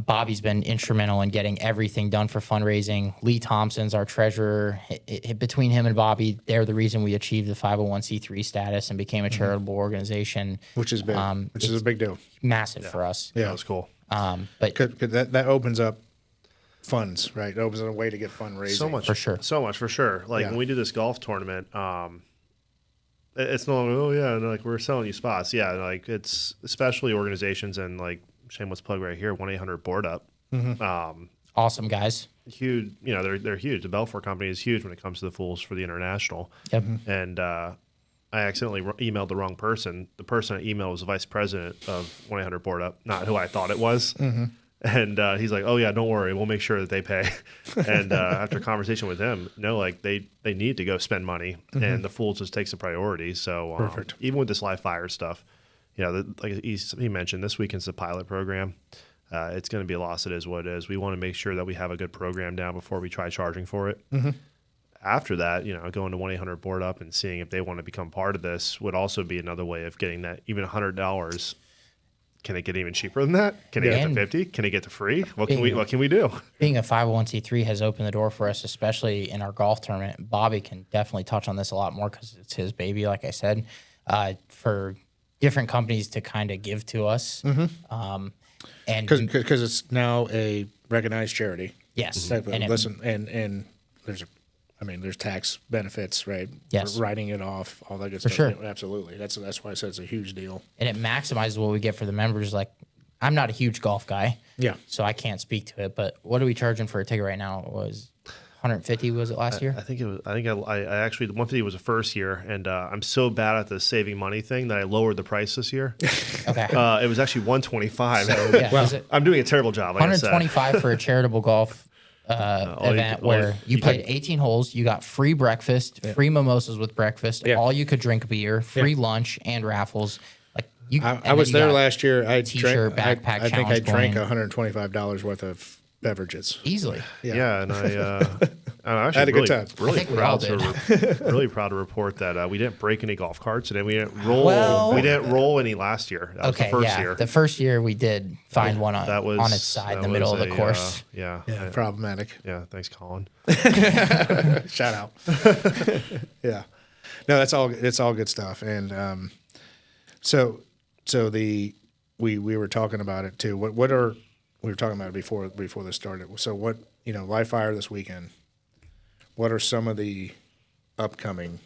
Bobby's been instrumental in getting everything done for fundraising. Lee Thompson's our treasurer. Between him and Bobby, they're the reason we achieved the 501c3 status and became a charitable organization. Which is big. Which is a big deal. Massive for us. Yeah. That was cool. But Cause that opens up funds, right? It opens up a way to get fundraising. So much For sure. So much for sure. Like Yeah. when we do this golf tournament, it's no longer, oh yeah, and like we're selling you spots. Yeah, like it's especially organizations and like shameless plug right here, 1-800-BOARD-UP. awesome guys. Huge, they're huge. The Belfour company is huge when it comes to the Fools for the International. Yep. And I accidentally emailed the wrong person. The person I emailed was the vice president of 1-800-BOARD-UP, not who I thought it was. And he's like, oh yeah, don't worry, we'll make sure that they pay. And after a conversation with him, no, like they need to go spend money, and the Fools just takes the priority. So Perfect. even with this live fire stuff, like he mentioned, this weekend's the pilot program. It's going to be a loss. It is what it is. We want to make sure that we have a good program down before we try charging for it. After that, going to 1-800-BOARD-UP and seeing if they want to become part of this would also be another way of getting that. Even $100. Can it get even cheaper than that? Can it get to 50? Can it get to free? What can we do? Being a 501c3 has opened the door for us, especially in our golf tournament. Bobby can definitely touch on this a lot more because it's his baby, like I said, for different companies to kind of give to us. And Because it's now a recognized charity. yes, And and there's tax benefits, right? Yes. For writing it off, all that good For stuff. sure. Yeah, absolutely. That's why I said it's a huge deal. and it maximizes what we get for the members. Like, I'm not a huge golf guy, Yeah. so I can't speak to it. But what are we charging for a ticket right now? It was 150. Was it last year? I think it was. I actually the 150 was the first year, and I'm so bad at the saving money thing that I lowered the price this year. Okay. It was actually 125. So, yeah, was it I'm doing a terrible job. Like I said. 125 for a charitable golf event where you played 18 holes, you got free breakfast, free mimosas with breakfast, Yeah. all you could drink beer, free lunch, and raffles. Like you, I was there last year. I T-shirt, drank, backpack I think I challenge drank going. $125 worth of beverages. easily. Yeah, and I'm actually Had a good time. Really I think we all really proud to report that we didn't break any golf carts, and we didn't roll. Well- we didn't roll any last year. That was the first year. The first year we did find one on, That was on its side in the that middle of was the a, course. Yeah. Problematic. Yeah. Thanks, Colin. Shout out. Yeah. No, it's all good stuff. And we were talking about it too. What are we were talking about it before this started. So what, live fire this weekend, what are some of the upcoming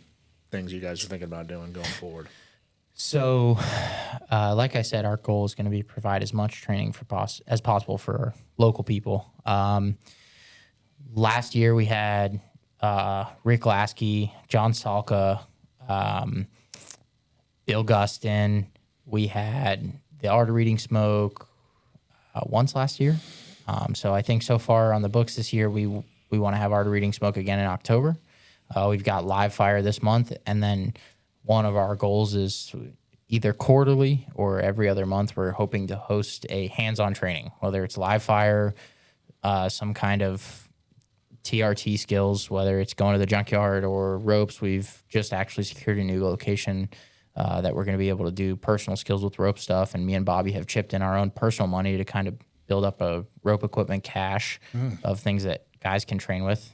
things you guys are thinking about doing going forward? So, like I said, our goal is going to be to provide as much training as possible for local people. Last year we had Rick Lasky, John Salka, Bill Gustin. We had the Art of Reading Smoke once last year. So I think so far on the books this year, we want to have Art of Reading Smoke again in October. We've got live fire this month, and then one of our goals is either quarterly or every other month. We're hoping to host a hands-on training, whether it's live fire, some kind of TRT skills, whether it's going to the junkyard or ropes. We've just actually secured a new location that we're going to be able to do personal skills with rope stuff. And me and Bobby have chipped in our own personal money to kind of build up a rope equipment cache of things that guys can train with.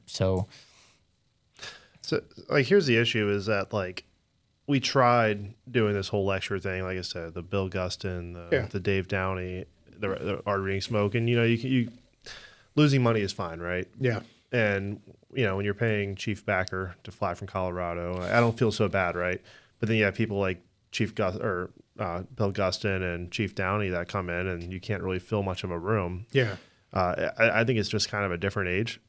So like, here's the issue is that, like, we tried doing this whole lecture thing, like I said, the Bill Gustin, the Dave Downey, the Art Reading Smoke, and, you losing money is fine, right? Yeah. And, when you're paying Chief Backer to fly from Colorado, I don't feel so bad, right? But then you have people like Bill Gustin and Chief Downey that come in, and you can't really fill much of a room. Yeah. I think it's just kind of a different age.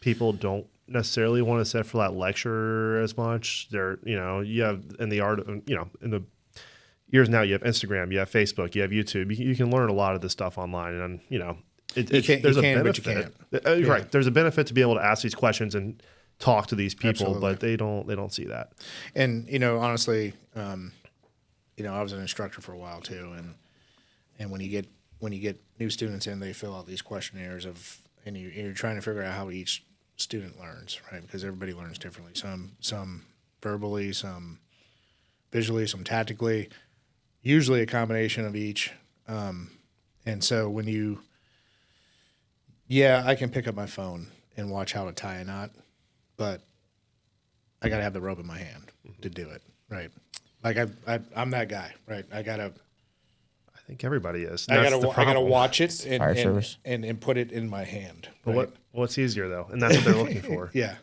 People don't necessarily want to sit for that lecture as much. They're, you have in the art, in the years now, you have Instagram, you have Facebook, you have YouTube. You can learn a lot of this stuff online, and there's a benefit. Right, there's a benefit to be able to ask these questions and talk to these people, Absolutely. But they don't see that. And honestly, I was an instructor for a while too, and when you get new students in, they fill out these questionnaires and you're trying to figure out how each student learns, right? Because everybody learns differently. Some verbally, some visually, some tactically. Usually a combination of each. And so I can pick up my phone and watch how to tie a knot, but I got to have the rope in my hand to do it, right? Like I'm that guy, right? I think everybody is. I gotta watch it service. and put it in my hand. But right? what's easier though, and that's what they're looking for. Yeah.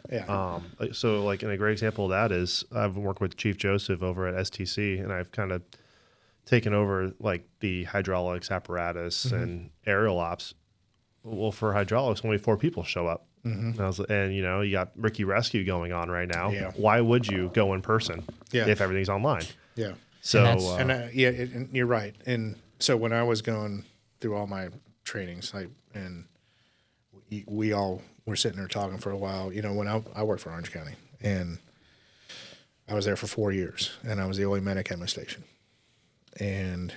So like, and a great example of that is I've worked with Chief Joseph over at STC, and I've kind of taken over like the hydraulics apparatus and aerial ops. Well, for hydraulics, only 4 people show up. And you got Ricky Rescue going on right now. Yeah. Why would you go in person if everything's online? Yeah. So and you're right. And so when I was going through all my trainings, we all were sitting there talking for a while. When I worked for Orange County, and I was there for 4 years, and I was the only medic at my station. And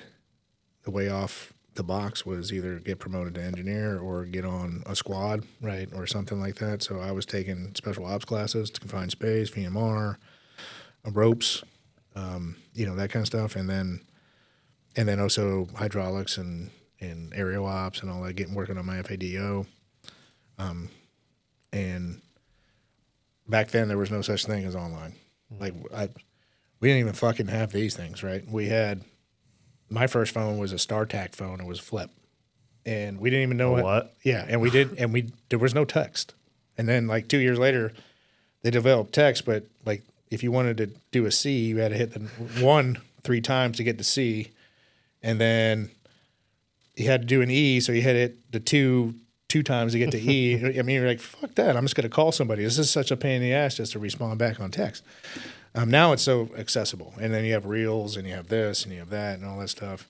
the way off the box was either get promoted to engineer or get on a squad, right, or something like that. So I was taking special ops classes to confined space, VMR, ropes, that kind of stuff, and then also hydraulics and aerial ops and all that, working on my FADO. And back then there was no such thing as online. Like we didn't even fucking have these things, right? My first phone was a StarTAC phone. It was a flip, and we didn't even know what. Yeah, and there was no text. And then like 2 years later, they developed text, but like if you wanted to do a C, you had to hit the 1 3 times to get to C, and then you had to do an E, so you had to hit the 2 times to get to E. I mean, you're like, fuck that. I'm just going to call somebody. This is such a pain in the ass just to respond back on text. Now it's so accessible, and then you have reels, and you have this, and you have that, and all that stuff.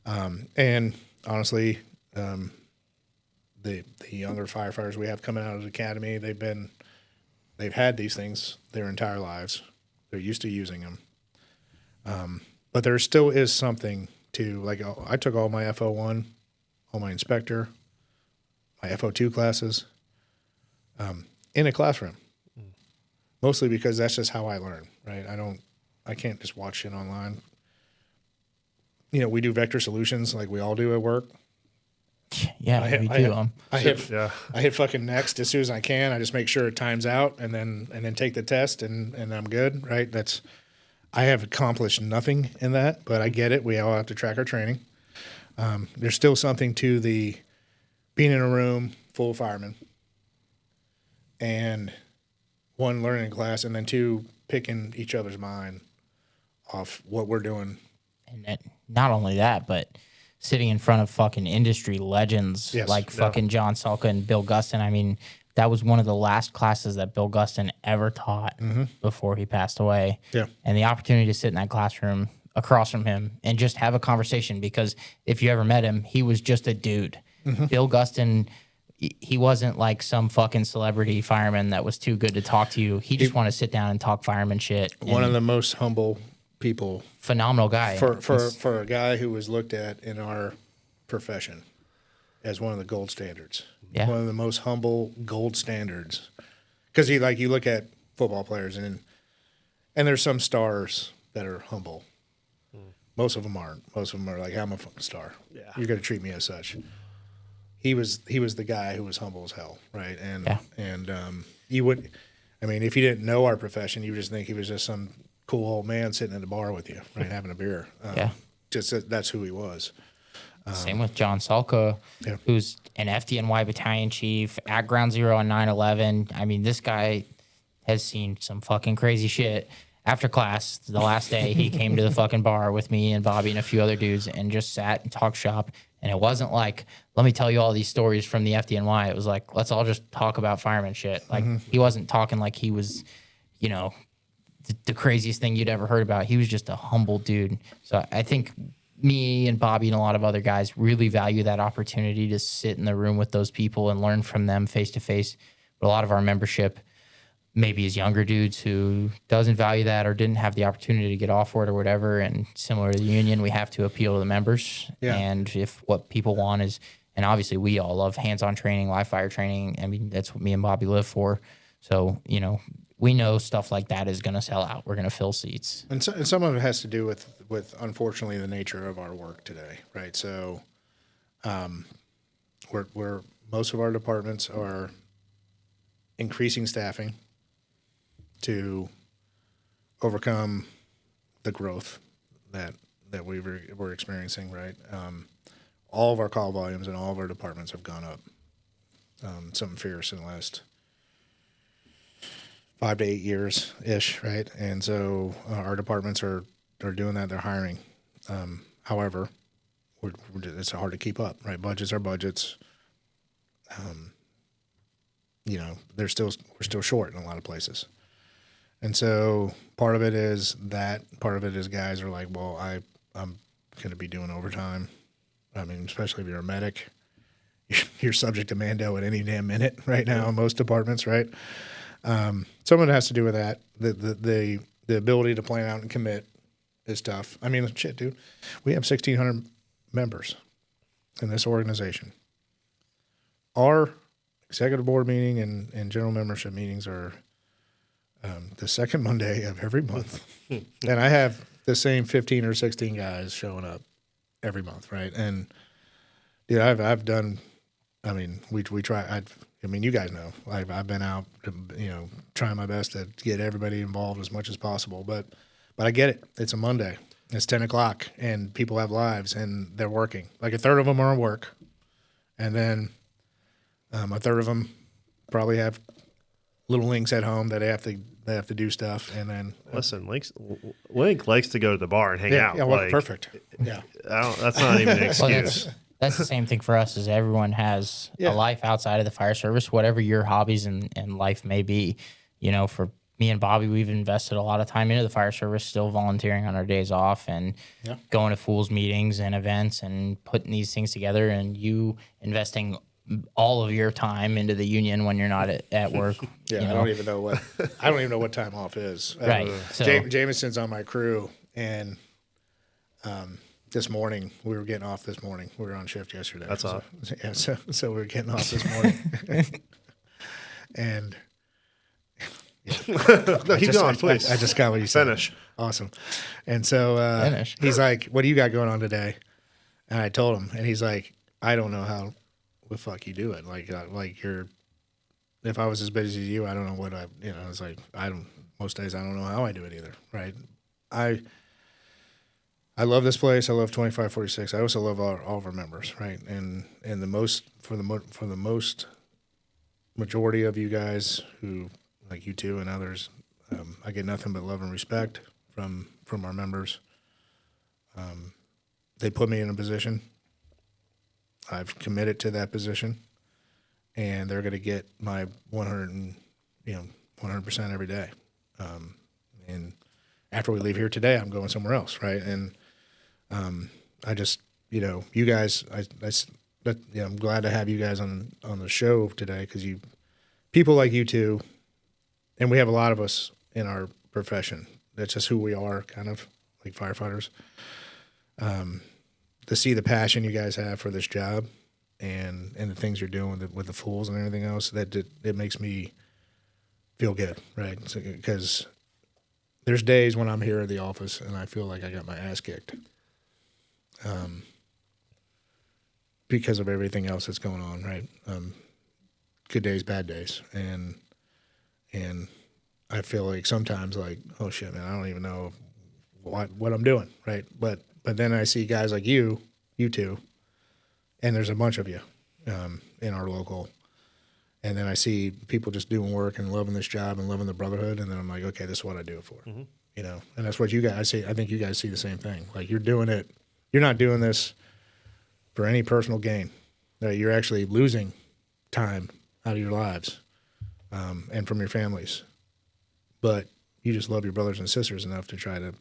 And honestly, the younger firefighters we have coming out of the academy, they've had these things their entire lives. They're used to using them. But there still is something to, like, I took all my FO1, all my inspector, my FO2 classes in a classroom. Mostly because that's just how I learn, right? I can't just watch shit online. We do vector solutions like we all do at work. Yeah, we do. I hit fucking next as soon as I can. I just make sure it times out and then take the test and I'm good, right? I have accomplished nothing in that, but I get it. We all have to track our training. There's still something to the being in a room full of firemen and one, learning in class, and then two, picking each other's mind off what we're doing. And not only that, but sitting in front of fucking industry legends Yes. like fucking John Salka and Bill Gustin. I mean, that was one of the last classes that Bill Gustin ever taught before he passed away. Yeah. And the opportunity to sit in that classroom across from him and just have a conversation, because if you ever met him, he was just a dude. Bill Gustin, he wasn't like some fucking celebrity fireman that was too good to talk to you. He just wanted to sit down and talk fireman shit. One of the most humble people. Phenomenal guy. For a guy who was looked at in our profession as one of the gold standards. Yeah. One of the most humble gold standards. Because you look at football players and there's some stars that are humble. Most of them aren't. Most of them are like, I'm a fucking star. Yeah. You're going to treat me as such. He was the guy who was humble as hell, right? And you would, I mean, if you didn't know our profession, you would just think he was just some cool old man sitting at the bar with you, right, having a beer. Just that's who he was. Same with John Salka, who's an FDNY battalion chief at Ground Zero on 9/11. I mean, this guy has seen some fucking crazy shit. After class, the last day, he came to the fucking bar with me and Bobby and a few other dudes and just sat and talked shop. And it wasn't like, let me tell you all these stories from the FDNY. It was like, let's all just talk about fireman shit. Like, he wasn't talking like he was, you know, the craziest thing you'd ever heard about. He was just a humble dude. So I think me and Bobby and a lot of other guys really value that opportunity to sit in the room with those people and learn from them face to face. But a lot of our membership maybe is younger dudes who doesn't value that or didn't have the opportunity to get off for it or whatever. And similar to the union, we have to appeal to the members. Yeah. And if what people want is, and obviously we all love hands-on training, live fire training. I mean, that's what me and Bobby live for. So, you know, we know stuff like that is going to sell out. We're going to fill seats. And some of it has to do with unfortunately the nature of our work today, right? So, we're most of our departments are increasing staffing to overcome the growth that we're experiencing, right? All of our call volumes in all of our departments have gone up, something fierce in the last 5 to 8 years ish, right? And so our departments are doing that. They're hiring. However, it's hard to keep up, right? Budgets are budgets. You know, we're still short in a lot of places. And so part of it is that. Part of it is guys are like, well, I'm going to be doing overtime. I mean, especially if you're a medic, you're subject to Mando at any damn minute right now in most departments, right? Some of it has to do with that. The ability to plan out and commit is tough. I mean, shit, dude, we have 1,600 members in this organization. Our executive board meeting and general membership meetings are the second Monday of every month. And I have the same 15 or 16 guys showing up every month, right? And yeah, I've done. I mean, we try. I mean, you guys know. I've been out, trying my best to get everybody involved as much as possible. But I get it. It's a Monday. It's 10 o'clock, and people have lives, and they're working. Like a third of them are at work, and then a third of them probably have little links at home that they have to do stuff, and then Listen, Link likes to go to the bar and hang out. Yeah, well, perfect. Yeah, that's not even an excuse. Well, that's the same thing for us. Is everyone has a life outside of the fire service, whatever your hobbies and life may be. You know, for me and Bobby, we've invested a lot of time into the fire service, still volunteering on our days off and going to Fools meetings and events and putting these things together, and you investing all of your time into the union when you're not at work. Yeah, I don't even know what time off is. Right. So, Jameson's on my crew, and this morning we were getting off. This morning we were on shift yesterday. That's off. Yeah, so we were getting off this morning, and no, keep going, please. I just got what you said. Finish. Awesome. And so he's like, "What do you got going on today?" And I told him, and he's like, "I don't know how the fuck you do it. Like you're. If I was as busy as you, I don't know what I. It's like most days I don't know how I do it either. Right? I I love this place. I love 2546. I also love all of our members, right? And the most for the most majority of you guys who like you two and others, I get nothing but love and respect from our members. They put me in a position. I've committed to that position, and they're going to get my 100% every day. And after we leave here today, I'm going somewhere else, right? And I just, you guys, I'm glad to have you guys on the show today because people like you two, and we have a lot of us in our profession. That's just who we are, kind of like firefighters. To see the passion you guys have for this job and the things you're doing with the fools and everything else, it makes me feel good, right? Because there's days when I'm here at the office and I feel like I got my ass kicked because of everything else that's going on, right? Good days, bad days, and I feel like sometimes like, oh shit, man, I don't even know what I'm doing, right? But then I see guys like you two, and there's a bunch of you in our local, and then I see people just doing work and loving this job and loving the brotherhood, and then I'm like, okay, this is what I do it for, and that's what you guys see. I think you guys see the same thing. Like you're doing it, you're not doing this for any personal gain. You're actually losing time out of your lives and from your families, but you just love your brothers and sisters enough to try to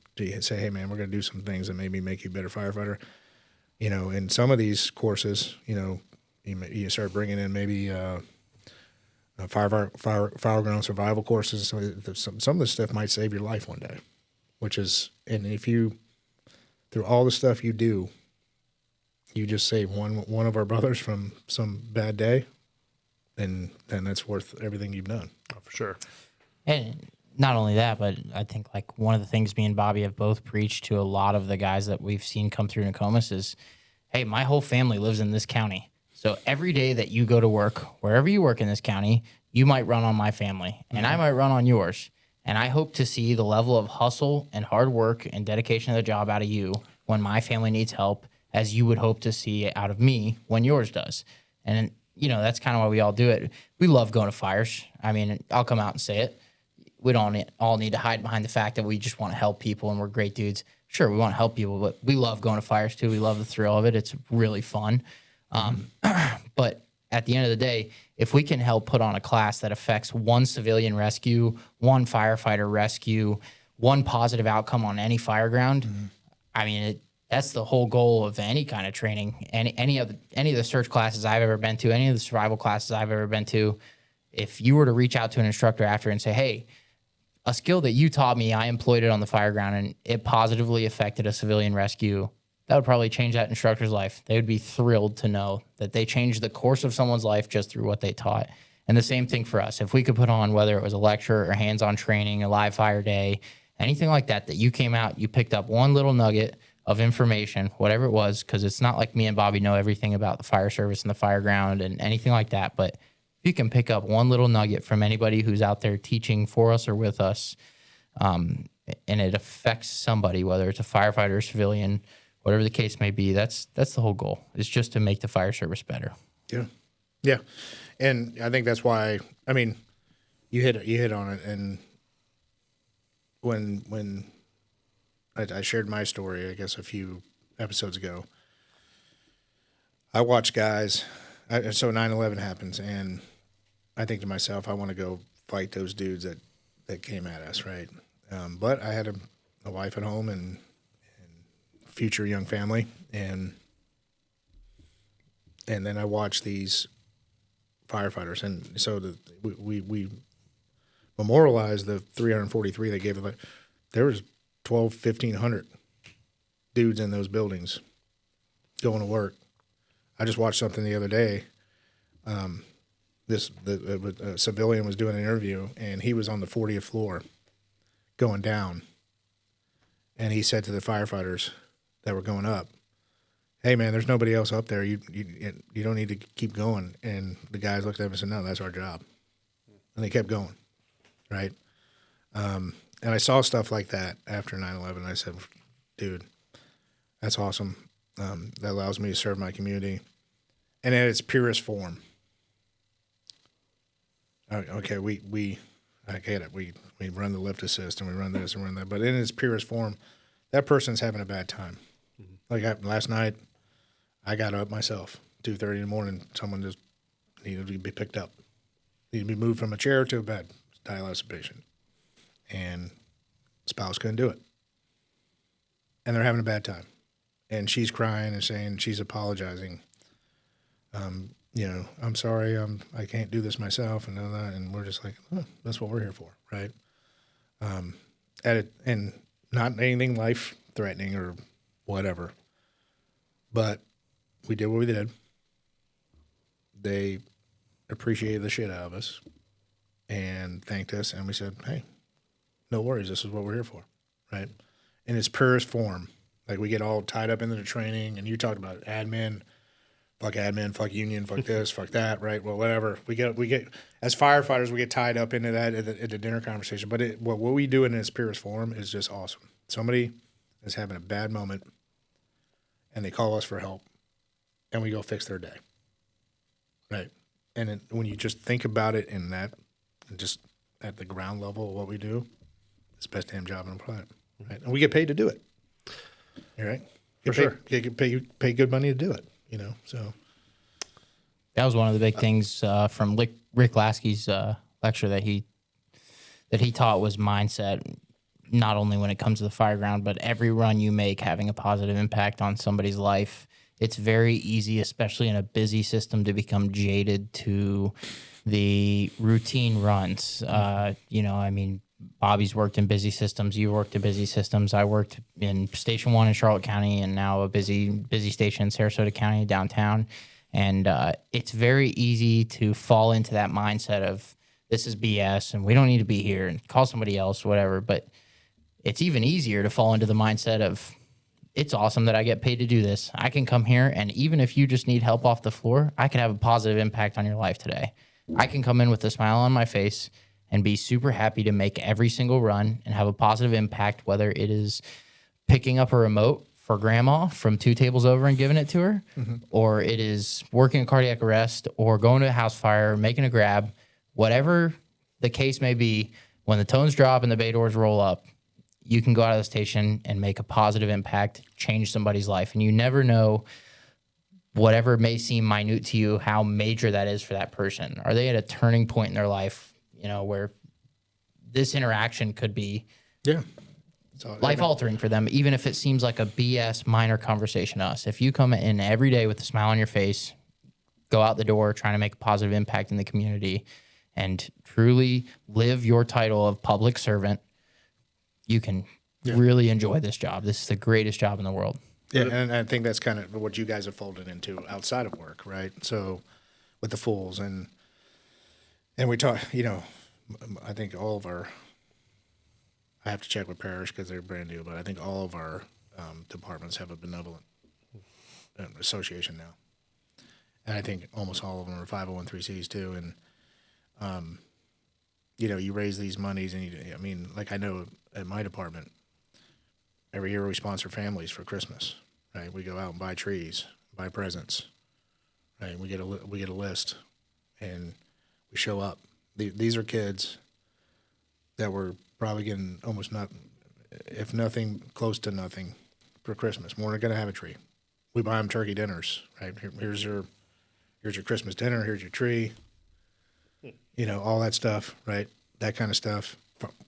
say, hey, man, we're going to do some things that maybe make you a better firefighter. In some of these courses, you start bringing in maybe fireground survival courses. So some of this stuff might save your life one day, and if you, through all the stuff you do, you just save one of our brothers from some bad day, then that's worth everything you've done. Oh, for sure. And not only that, but I think like one of the things me and Bobby have both preached to a lot of the guys that we've seen come through Nokomis is, hey, my whole family lives in this county. So every day that you go to work, wherever you work in this county, you might run on my family and I might run on yours. And I hope to see the level of hustle and hard work and dedication to the job out of you when my family needs help as you would hope to see out of me when yours does. And, that's kind of why we all do it. We love going to fires. I mean, I'll come out and say it. We don't all need to hide behind the fact that we just want to help people and we're great dudes. Sure, we want to help people, but we love going to fires too. We love the thrill of it. It's really fun. But at the end of the day, if we can help put on a class that affects one civilian rescue, one firefighter rescue, one positive outcome on any fire ground, I mean, that's the whole goal of any kind of training. Any of the search classes I've ever been to, any of the survival classes I've ever been to, if you were to reach out to an instructor after and say, hey, a skill that you taught me, I employed it on the fire ground and it positively affected a civilian rescue, that would probably change that instructor's life. They would be thrilled to know that they changed the course of someone's life just through what they taught. And the same thing for us. If we could put on, whether it was a lecture or hands-on training, a live fire day, anything like that you came out, you picked up one little nugget of information, whatever it was, because it's not like me and Bobby know everything about the fire service and the fire ground and anything like that. But if you can pick up one little nugget from anybody who's out there teaching for us or with us, and it affects somebody, whether it's a firefighter or civilian, whatever the case may be, that's the whole goal. It's just to make the fire service better. Yeah. And I think that's why, I mean, you hit on it. And when I shared my story, I guess a few episodes ago, I watched guys. So 9/11 happens, and I think to myself, I want to go fight those dudes that came at us, right? But I had a wife at home and future young family, and then I watched these firefighters, and so we memorialized the 343 they gave it. There was 1,500 dudes in those buildings going to work. I just watched something the other day. A civilian was doing an interview, and he was on the 40th floor going down. And he said to the firefighters that were going up, hey, man, there's nobody else up there. You don't need to keep going. And the guys looked at him and said, no, that's our job. And they kept going, right? And I saw stuff like that after 9/11. I said, dude, That's awesome. That allows me to serve my community, and in its purest form. Okay, I get it. We run the lift assist and we run this and run that, but in its purest form, that person's having a bad time. Like last night, I got up myself, 2:30 in the morning. Someone just needed to be picked up, needed to be moved from a chair to a bed, dialysis patient, and spouse couldn't do it, and they're having a bad time, and she's crying and saying she's apologizing. I'm sorry, I can't do this myself, and all that, and we're just like, oh, that's what we're here for, right? And not anything life-threatening or whatever, but we did what we did. They appreciated the shit out of us and thanked us, and we said, hey, no worries, this is what we're here for, right? In its purest form. Like, we get all tied up into the training, and you talked about admin, fuck union, fuck this, fuck that, right? Well, whatever. We get as firefighters, we get tied up into that at the dinner conversation. But what we do in its purest form is just awesome. Somebody is having a bad moment, and they call us for help, and we go fix their day, right? And when you just think about it in that, and just at the ground level of what we do, it's the best damn job on the planet, right? And we get paid to do it, right? For sure. Get pay good money to do it. So that was one of the big things from Rick Lasky's lecture that he taught was mindset, not only when it comes to the fireground, but every run you make having a positive impact on somebody's life. It's very easy, especially in a busy system, to become jaded to the routine runs. Bobby's worked in busy systems. You worked in busy systems. I worked in Station 1 in Charlotte County and now a busy station in Sarasota County downtown. And it's very easy to fall into that mindset of this is BS and we don't need to be here and call somebody else, whatever. But it's even easier to fall into the mindset of it's awesome that I get paid to do this. I can come here, and even if you just need help off the floor, I can have a positive impact on your life today. I can come in with a smile on my face and be super happy to make every single run and have a positive impact, whether it is picking up a remote for grandma from 2 tables over and giving it to her, or it is working a cardiac arrest or going to a house fire, making a grab, whatever the case may be. When the tones drop and the bay doors roll up, you can go out of the station and make a positive impact, change somebody's life. And you never know, whatever may seem minute to you, how major that is for that person. Are they at a turning point in their life, where this interaction could be life-altering for them, even if it seems like a BS minor conversation to us. If you come in every day with a smile on your face, go out the door trying to make a positive impact in the community, and truly live your title of public servant, you can really enjoy this job. This is the greatest job in the world. Yeah, and I think that's kind of what you guys have folded into outside of work, right? So with the Fools and we talk, I think all of our, I have to check with Parish because they're brand new, but I think all of our departments have a benevolent association now. And I think almost all of them are 501(c)(3)s too. And, you raise these monies and I know at my department, every year we sponsor families for Christmas, right? We go out and buy trees, buy presents, right? We get a list and we show up. These are kids that were probably getting almost if nothing, close to nothing for Christmas. We're not going to have a tree. We buy them turkey dinners, right? Here's your Christmas dinner. Here's your tree. All that stuff, right? That kind of stuff.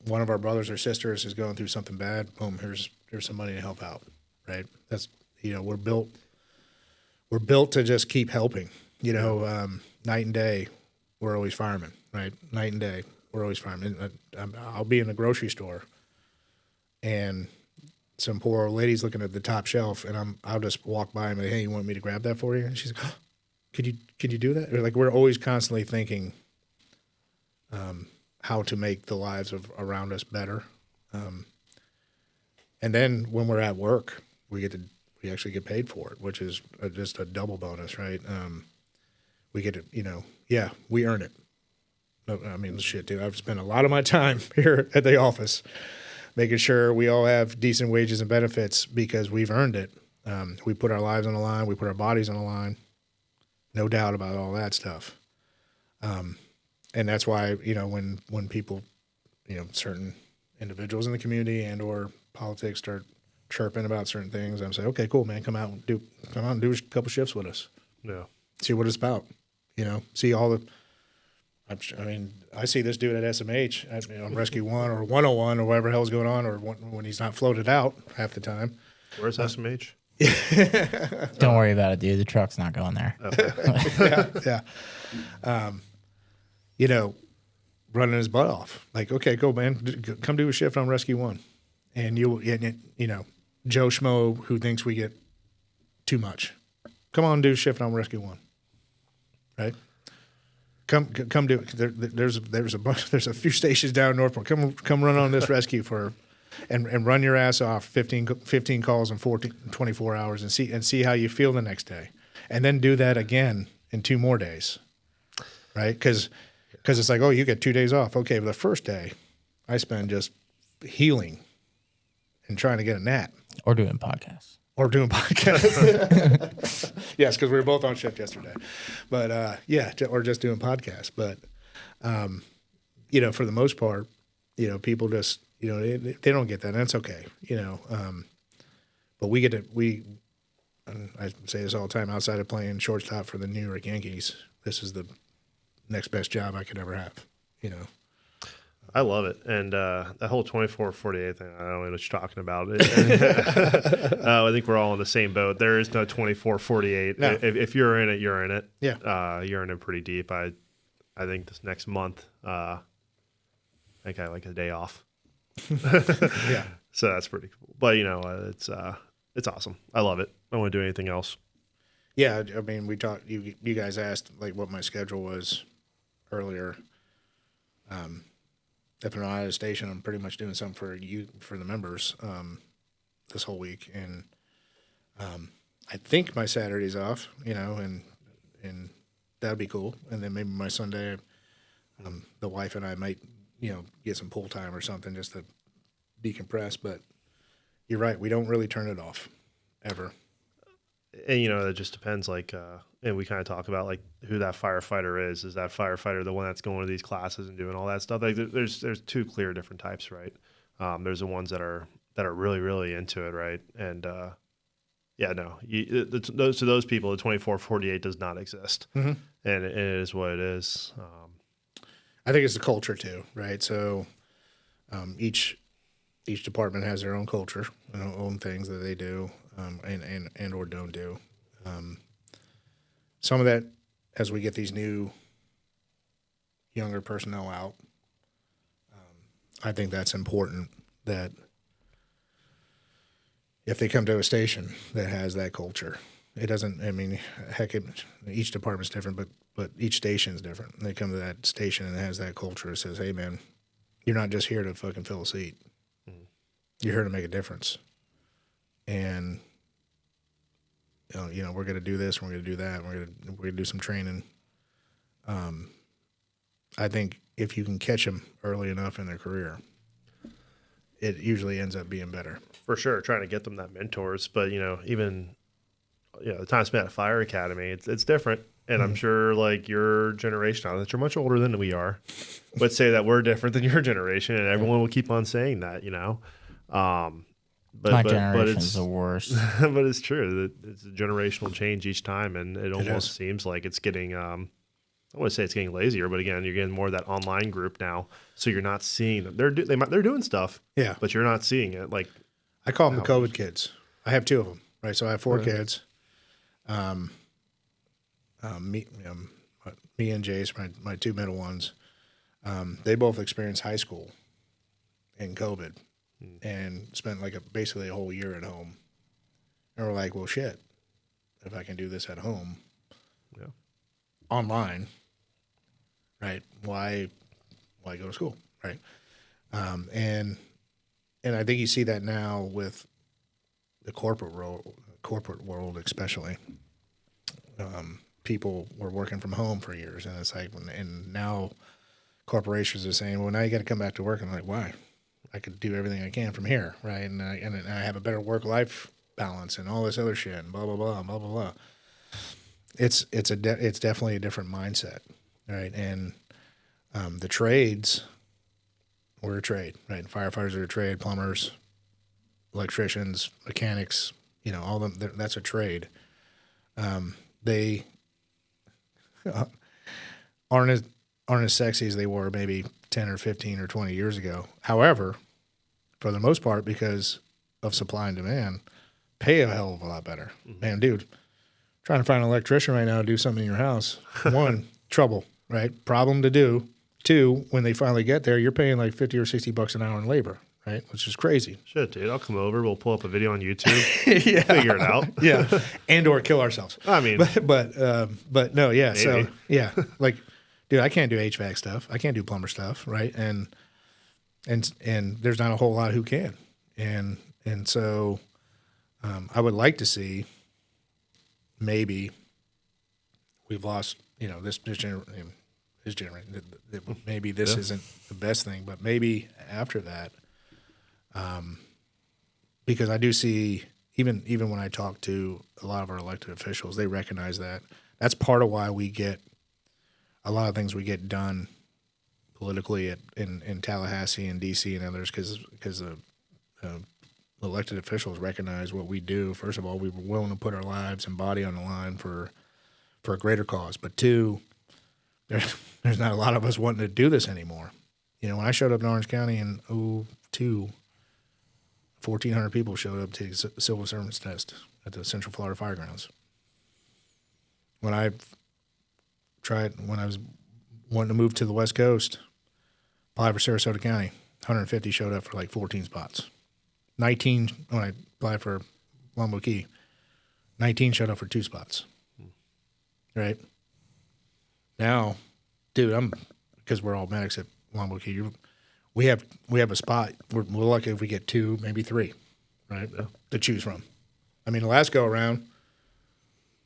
One of our brothers or sisters is going through something bad. Boom, here's some money to help out, right? That's, we're built to just keep helping, night and day. We're always firemen, right? Night and day, we're always firemen. I'll be in a grocery store, and some poor old lady's looking at the top shelf, and I'll just walk by and be, hey, you want me to grab that for you? And she's like, oh, could you do that? Or we're always constantly thinking how to make the lives around us better. And then when we're at work, we actually get paid for it, which is just a double bonus, right? We get to, we earn it. No, shit, dude. I've spent a lot of my time here at the office making sure we all have decent wages and benefits because we've earned it. We put our lives on the line. We put our bodies on the line. No doubt about all that stuff. And that's why, when people, certain individuals in the community and or politics start chirping about certain things, I'm saying, okay, cool, man, come out and do a couple shifts with us. Yeah. See what it's about. See all the. I see this dude at SMH on Rescue 1 or 101 or whatever the hell's going on, or when he's not floated out half the time. Where's SMH? Don't worry about it, dude. The truck's not going there. Yeah. Running his butt off. Like, okay, go, man. Come do a shift on Rescue 1. And Joe Schmo who thinks we get too much. Come on, do a shift on Rescue 1. Right? Come do it. There's a few stations down in Northport. Come run on this rescue and run your ass off 15 calls in 24 hours and see how you feel the next day. And then do that again in 2 more days. Right? Because it's like, oh, you get 2 days off. Okay, but the first day I spend just healing and trying to get a nap. Or doing podcasts. Yes, because we were both on shift yesterday. But, or just doing podcasts. But, for the most part, people just, they don't get that. And that's okay, But we get to, and I say this all the time, outside of playing shortstop for the New York Yankees, this is the next best job I could ever have, I love it. And that whole 24-48 thing, I don't know what you're talking about. I think we're all in the same boat. There is no 24-48. No. If you're in it, you're in it. Yeah. You're in it pretty deep. I think this next month, I think I like a day off. Yeah. So that's pretty cool. But, it's awesome. I love it. I don't want to do anything else. Yeah, I mean, we talked. You guys asked like what my schedule was earlier. If I'm not at a station, I'm pretty much doing something for the members this whole week, and I think my Saturday's off, and that'd be cool. And then maybe my Sunday, the wife and I might, get some pool time or something just to decompress. But you're right, we don't really turn it off ever. And, it just depends, and we kind of talk about, who that firefighter is. Is that firefighter the one that's going to these classes and doing all that stuff? There's 2 clear different types, right? There's the ones that are really, really into it, right? And, to those people, the 24-48 does not exist. Mm-hmm. And it is what it is. I think it's the culture, too, right? So each department has their own culture and own things that they do. And or don't do. Some of that, as we get these new younger personnel out, I think that's important that if they come to a station that has that culture, it doesn't, heck, each department's different, but each station's different. And they come to that station and it has that culture that says, hey, man, you're not just here to fucking fill a seat. Mm-hmm. You're here to make a difference. And we're going to do this, we're going to do that, we're going to do some training. I think if you can catch them early enough in their career, it usually ends up being better. For sure, trying to get them that mentors, but even the time spent at Fire Academy, it's different. And I'm sure your generation now that you're much older than we are, would say that we're different than your generation, and everyone will keep on saying that, My generation's the worst. But it's true that it's a generational change each time, and it almost seems like it's getting. I wouldn't say it's getting lazier, but again, you're getting more of that online group now, so you're not seeing them. They're doing stuff, yeah, but you're not seeing it. I call them the COVID kids. I have 2 of them, right? So I have 4 kids. Me and Jace, my 2 middle ones. They both experienced high school in COVID. And spent basically a whole year at home. And we're like, well, shit, if I can do this at home, online, right? Why go to school, right? And I think you see that now with the corporate world, especially. People were working from home for years, and it's like, and now corporations are saying, well, now you got to come back to work. I'm like, why? I could do everything I can from here, right? And I have a better work-life balance and all this other shit and blah blah blah blah blah blah. It's definitely a different mindset, right? And the trades, we're a trade, right? Firefighters are a trade, plumbers, electricians, mechanics, all them. That's a trade. They aren't as sexy as they were maybe 10 or 15 or 20 years ago. However, for the most part, because of supply and demand, pay a hell of a lot better. Man, dude, trying to find an electrician right now to do something in your house. One, trouble, right? Problem to do. Two, when they finally get there, you're paying like $50 or $60 an hour in labor, right? Which is crazy. Shit, dude, I'll come over. We'll pull up a video on YouTube. Yeah. Figure it out. Yeah. And or kill ourselves. I mean, but no, yeah. Maybe. So yeah, like, dude, I can't do HVAC stuff. I can't do plumber stuff, right? And there's not a whole lot who can. And so I would like to see maybe we've lost, this generation. Maybe this isn't the best thing, but maybe after that, because I do see even when I talk to a lot of our elected officials, they recognize that. That's part of why we get a lot of things we get done politically in Tallahassee and DC and others, because the elected officials recognize what we do. First of all, we were willing to put our lives and body on the line for a greater cause, but two, there's not a lot of us wanting to do this anymore. When I showed up in Orange County in 2002, 1,400 people showed up to the civil servants test at the Central Florida Firegrounds. When I was wanting to move to the West Coast, applied for Sarasota County, 150 showed up for like 14 spots. 19, when I applied for McCue, 19 showed up for 2 spots. Right? Now, dude, because we're all medics at McCue, we have a spot. We're lucky if we get 2, maybe 3, right, to choose from. I mean, the last go around,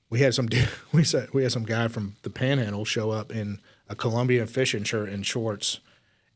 we had some guy from the Panhandle show up in a Columbia fishing shirt and shorts,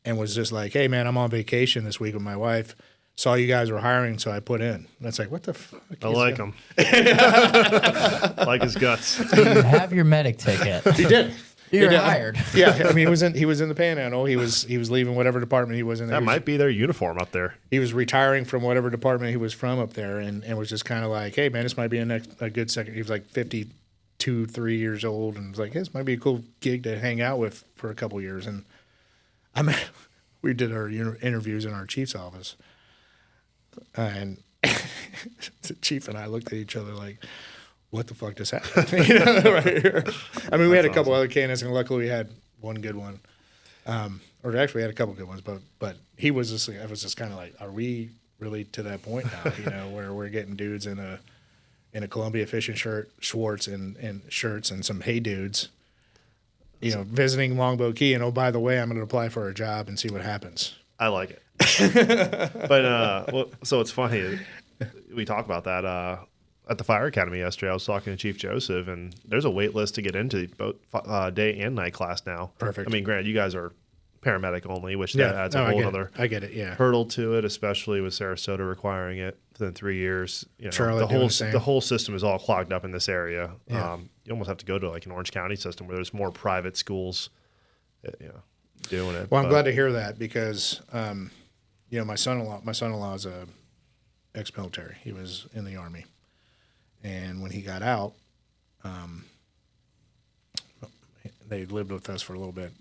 and was just like, "Hey, man, I'm on vacation this week with my wife. Saw you guys were hiring, so I put in." And it's like, what the fuck? I like him. I like his guts. You have your medic ticket. He did. You're hired. Yeah, I mean, he was in the Panhandle. He was leaving whatever department he was in. That might be their uniform up there. He was retiring from whatever department he was from up there, and was just kind of like, "Hey, man, this might be a good second." He was like 52, 3 years old, and was like, "This might be a cool gig to hang out with for a couple years." And we did our interviews in our chief's office, and the chief and I looked at each other like, what the fuck just happened? Right here. I mean, we had a couple other candidates, and luckily we had one good one. Or actually, we had a couple good ones, but he was just, I was just kind of like, are we really to that point now? Where we're getting dudes in a Columbia fishing shirt, Schwartz, and shirts, and some Hey Dudes, visiting Longboat Key, and oh, by the way, I'm going to apply for a job and see what happens. I like it. But so it's funny. We talk about that at the fire academy yesterday. I was talking to Chief Joseph, and there's a wait list to get into both day and night class now. Perfect. I mean, granted, you guys are paramedic only, which that adds a whole other hurdle to it, especially with Sarasota requiring it within 3 years. Charlotte the whole system is all clogged up in this area. Yeah. You almost have to go to like an Orange County system where there's more private schools, doing it. Well, I'm glad to hear that, because my son-in-law is a ex-military. He was in the Army. And when he got out, they lived with us for a little bit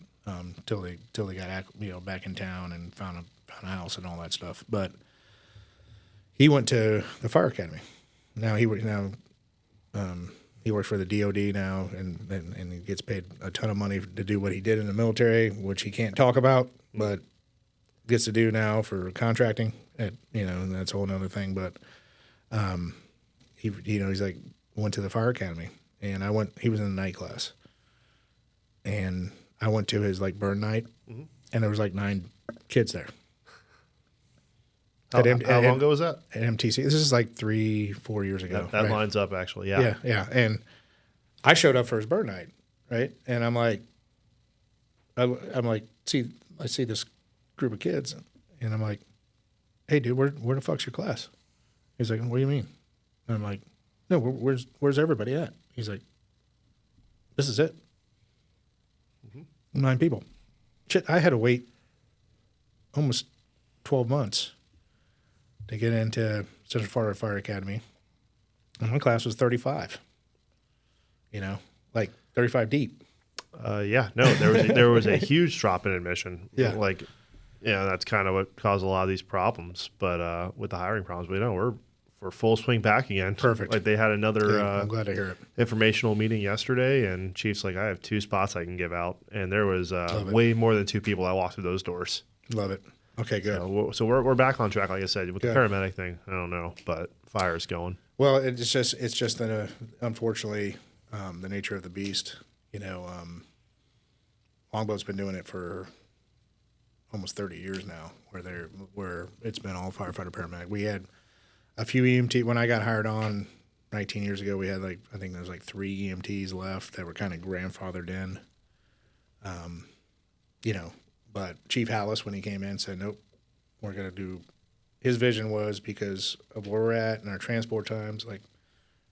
till they got back in town and found a house and all that stuff. But he went to the fire academy. Now he works for the DOD now, and he gets paid a ton of money to do what he did in the military, which he can't talk about, but gets to do now for contracting. And that's a whole other thing. But he's like, went to the fire academy, and he was in the night class, and I went to his like burn night, and there was like 9 kids there. How long ago was that? At MTC. This is like 3-4 years ago. That lines up actually. Yeah. Yeah. And I showed up for his burn night, right? And I'm like, I see this group of kids, and I'm like, hey, dude, where the fuck's your class? He's like, what do you mean? And I'm like, no, where's everybody at? He's like, this is it. 9 people. Shit, I had to wait almost 12 months to get into Central Florida Fire Academy. And my class was 35. Like 35 deep. Yeah, no, there was a huge drop in admission. Yeah. Like, that's kind of what caused a lot of these problems. But with the hiring problems, we're full swing back again. Perfect. Like they had another I'm glad to hear it. informational meeting yesterday, and Chief's like, I have 2 spots I can give out, and there was way more than 2 people that walked through those doors. Love it. Okay, good. So we're back on track, like I said, with Good. the paramedic thing. I don't know, but fire's going. Well, it's just that unfortunately the nature of the beast. Longboat's been doing it for almost 30 years now, where it's been all firefighter paramedic. We had a few EMT when I got hired on 19 years ago. We had I think there was 3 EMTs left that were kind of grandfathered in. But Chief Hallis, when he came in, said, nope, we're going to do. His vision was because of where we're at and our transport times.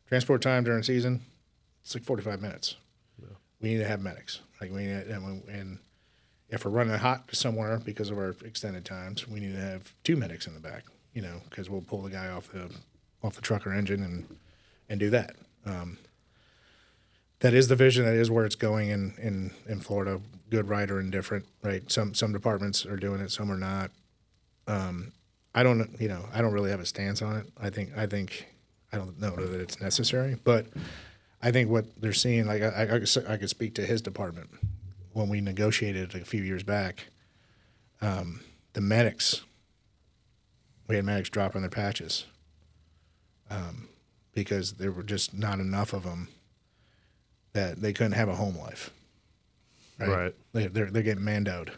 Transport time during season, it's 45 minutes. Yeah. We need to have medics. And if we're running hot somewhere because of our extended times, we need to have 2 medics in the back. Because we'll pull the guy off the truck or engine and do that. That is the vision. That is where it's going in Florida. Good, right, or indifferent. Right. Some departments are doing it. Some are not. I don't really have a stance on it. I think I don't know that it's necessary, but I think what they're seeing, I could speak to his department when we negotiated a few years back. The medics. We had medics dropping their patches because there were just not enough of them that they couldn't have a home life. Right. They're getting mandoed.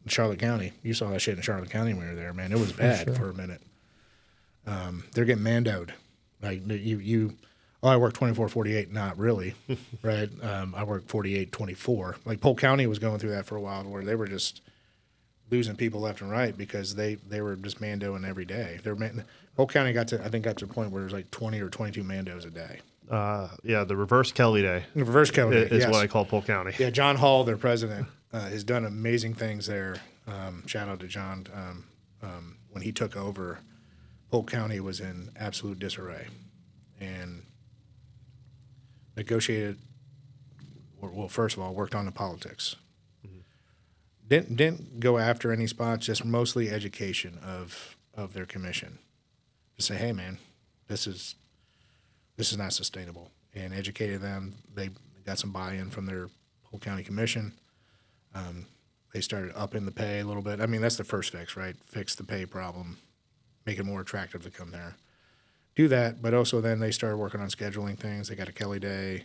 In Charlotte County, you saw that shit in Charlotte County when we were there, man. It was bad for a minute. They're getting mandoed. I work 24/48, not really, right? I work 48/24. Polk County was going through that for a while where they were just losing people left and right because they were just mandoing every day. Polk County got to a point where there's 20 or 22 mandos a day. The reverse Kelly day. The reverse Kelly day is what I call Polk County. Yeah, John Hall, their president, has done amazing things there. Shout out to John. When he took over, Polk County was in absolute disarray, and negotiated. Well, first of all, worked on the politics. Didn't go after any spots, just mostly education of their commission. Just say, hey man, this is not sustainable, and educated them. They got some buy-in from their Polk County Commission. They started upping the pay a little bit. I mean, that's the first fix, right? Fix the pay problem, make it more attractive to come there. Do that, but also then they started working on scheduling things. They got a Kelly Day.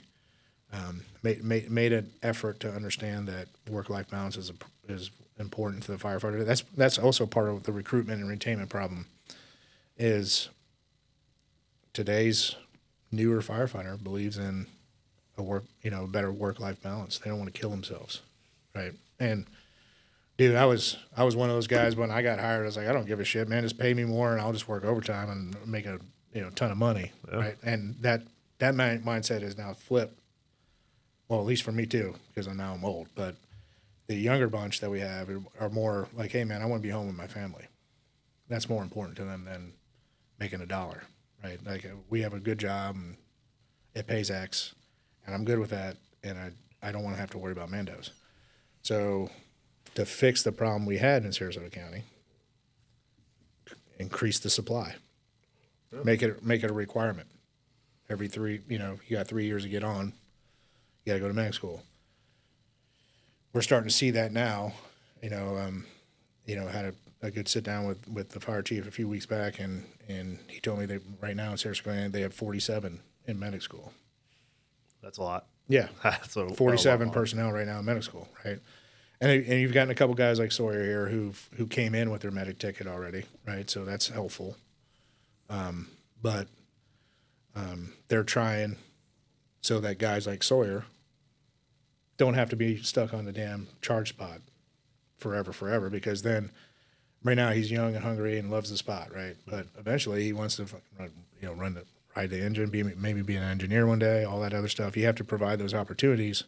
Made an effort to understand that work-life balance is important to the firefighter. That's also part of the recruitment and retainment problem. Is today's newer firefighter believes in a better work-life balance. They don't want to kill themselves, right? And dude, I was one of those guys when I got hired. I was like, I don't give a shit, man. Just pay me more, and I'll just work overtime and make a ton of money, right? And that mindset is now flipped. Well, at least for me too, because I'm old. But the younger bunch that we have are more like, hey man, I want to be home with my family. That's more important to them than making $1, right? We have a good job and it pays X, and I'm good with that, and I don't want to have to worry about mandos. So to fix the problem we had in Sarasota County, increase the supply, make it a requirement. Every 3, you got 3 years to get on. You got to go to medic school. We're starting to see that now. Had a good sit down with the fire chief a few weeks back, and he told me that right now in Sarasota they have 47 in medic school. That's a lot. Yeah, That's 47 personnel right now in medic school, right? And you've gotten a couple guys like Sawyer here who came in with their medic ticket already, right? So that's helpful. But they're trying so that guys like Sawyer don't have to be stuck on the damn charge spot forever, because then right now he's young and hungry and loves the spot, right? But eventually he wants to run ride the engine, maybe be an engineer one day, all that other stuff. You have to provide those opportunities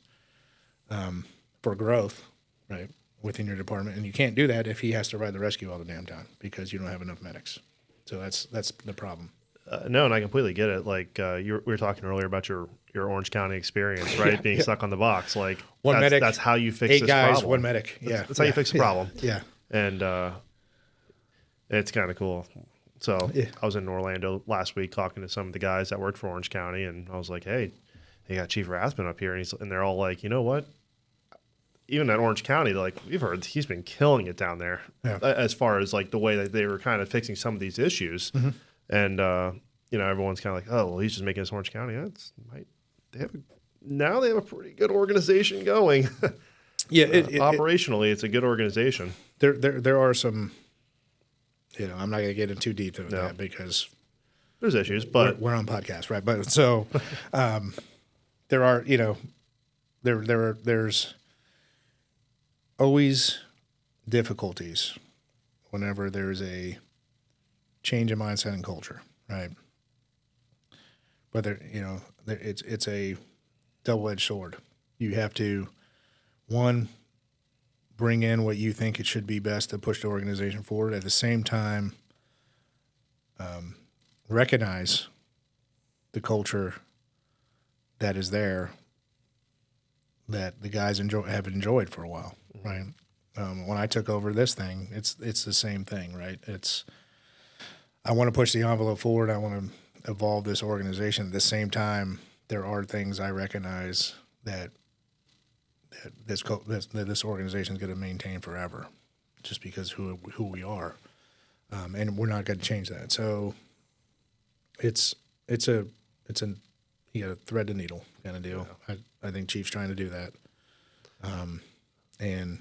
for growth, right, within your department. And you can't do that if he has to ride the rescue all the damn time because you don't have enough medics. So that's the problem. No, and I completely get it. Like we were talking earlier about your Orange County experience, right? Being stuck on the box. Like one medic, that's how you fix 8 this guys, problem. one medic. Yeah, that's how you fix the problem. Yeah. And it's kind of cool. So I was in Orlando last week talking to some of the guys that worked for Orange County, and I was like, "Hey, they got Chief Rathman up here," and they're all like, "You know what? Even at Orange County, they're like, we've heard he's been killing it down there as far as like the way that they were kind of fixing some of these issues." And everyone's kind of like, "Oh, well, he's just making this Orange County." They have a pretty good organization going. Yeah, operationally, it's a good organization. There are some, I'm not going to get into too deep into that because there's issues, but we're on podcast, right? But so there are, there's always difficulties whenever there's a change in mindset and culture, right? But it's a double-edged sword. You have to, one, bring in what you think it should be best to push the organization forward. At the same time, recognize the culture that is there that the guys have enjoyed for a while, right? When I took over this thing, it's the same thing, right? I want to push the envelope forward. I want to evolve this organization. At the same time, there are things I recognize that this organization is going to maintain forever, just because who we are, and we're not going to change that. So it's a thread the needle kind of deal. Yeah. I think Chief's trying to do that, and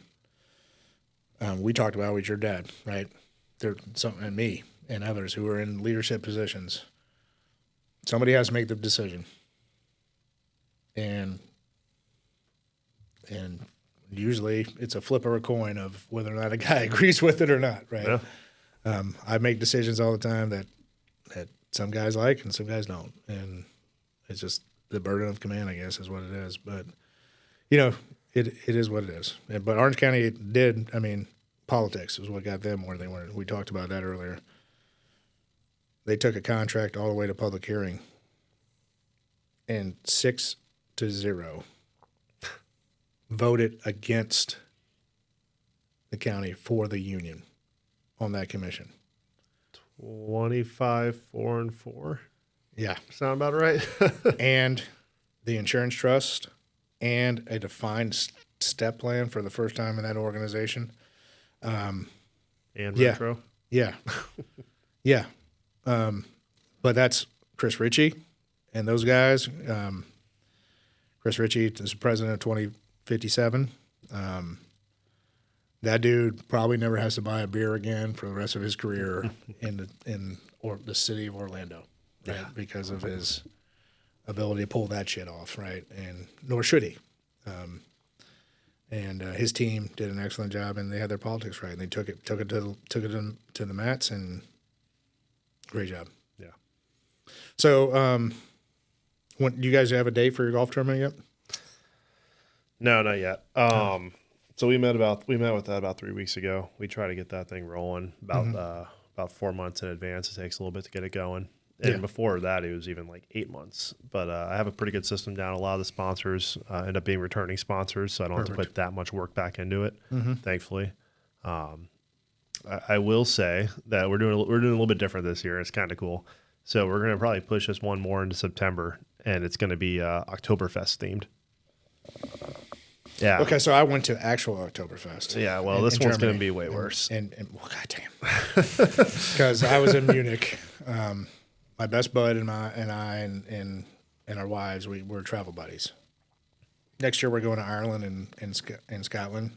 we talked about it with your dad, right? And me and others who are in leadership positions. Somebody has to make the decision, and usually it's a flip of a coin of whether or not a guy agrees with it or not, right? Yeah. I make decisions all the time that some guys like and some guys don't, and it's just the burden of command, I guess, is what it is. But it is what it is. But Orange County did. I mean, politics is what got them where they were. We talked about that earlier. They took a contract all the way to public hearing, and 6-0 voted against the county for the union on that commission. 25-4-4. Yeah. Sound about right? And the insurance trust and a defined step plan for the first time in that organization. And retro. Yeah. Yeah. But that's Chris Ritchie and those guys. Chris Ritchie is president of 2057. That dude probably never has to buy a beer again for the rest of his career in the city of Orlando, right? Yeah. Because of his ability to pull that shit off, right? And nor should he. And his team did an excellent job, and they had their politics right. And they took it to the mats, and great job. Yeah. So, do you guys have a date for your golf tournament yet? No, not yet. So we met with that about 3 weeks ago. We try to get that thing rolling about 4 months in advance. It takes a little bit to get it going. And before that, it was even like 8 months. But I have a pretty good system down. A lot of the sponsors end up being returning sponsors, so I don't have to put that much work back into it, thankfully. I will say that we're doing a little bit different this year. It's kind of cool. So we're going to probably push this one more into September, and it's going to be Oktoberfest themed. Yeah. Okay, so I went to actual Oktoberfest. Yeah, well, this one's going to be way worse. And well, goddamn, because I was in Munich. My best bud and I and our wives, we're travel buddies. Next year we're going to Ireland and Scotland,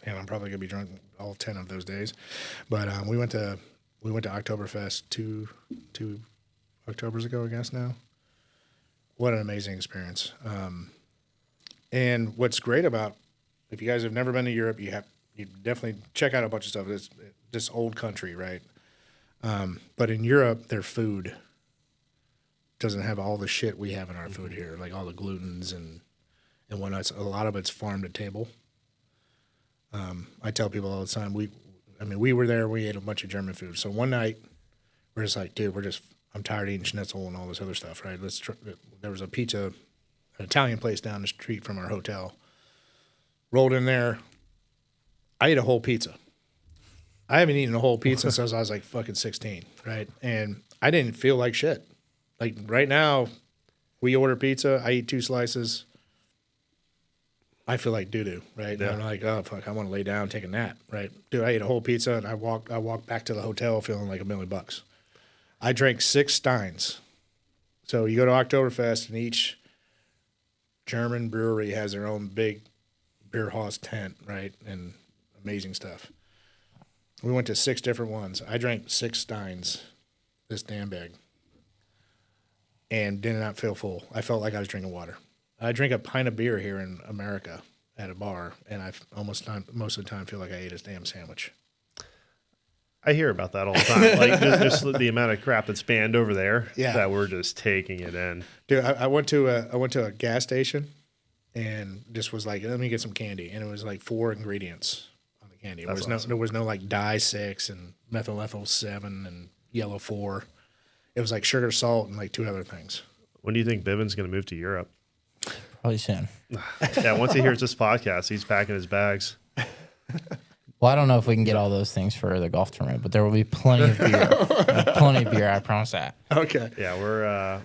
and I'm probably gonna be drunk all 10 of those days. But we went to Oktoberfest two Octobers ago, I guess now. What an amazing experience! And what's great about, if you guys have never been to Europe, you definitely check out a bunch of stuff. It's this old country, right? But in Europe, their food doesn't have all the shit we have in our food here, like all the glutens and whatnot. A lot of it's farm to table. I tell people all the time, we were there, we ate a bunch of German food. So one night, we're just like, dude, I'm tired of eating schnitzel and all this other stuff, right? There was an Italian place down the street from our hotel. Rolled in there. I ate a whole pizza. I haven't eaten a whole pizza since I was like fucking 16, right? And I didn't feel like shit. Like right now, we order pizza, I eat 2 slices. I feel like doo-doo, right? Yeah. And I'm like, oh, fuck, I want to lay down, take a nap, right? Dude, I ate a whole pizza, and I walked back to the hotel feeling like $1 million. I drank 6 Steins. So you go to Oktoberfest, and each German brewery has their own big beer house tent, right? And amazing stuff. We went to 6 different ones. I drank 6 Steins, this damn big, and did not feel full. I felt like I was drinking water. I drink a pint of beer here in America at a bar, and I most of the time feel like I ate a damn sandwich. I hear about that all the time. Like just the amount of crap that's banned over there Yeah. that we're just taking it in. Dude, I went to a gas station and just was like, let me get some candy, and it was like 4 ingredients on the candy. There was no like dye 6 and methyl ethyl 7 and yellow 4. It was like sugar, salt, and like 2 other things. When do you think Bivens going to move to Europe? Probably soon. Yeah, once he hears this podcast, he's packing his bags. Well, I don't know if we can get all those things for the golf tournament, but there will be plenty of beer. Plenty of beer, I promise that. Okay. Yeah,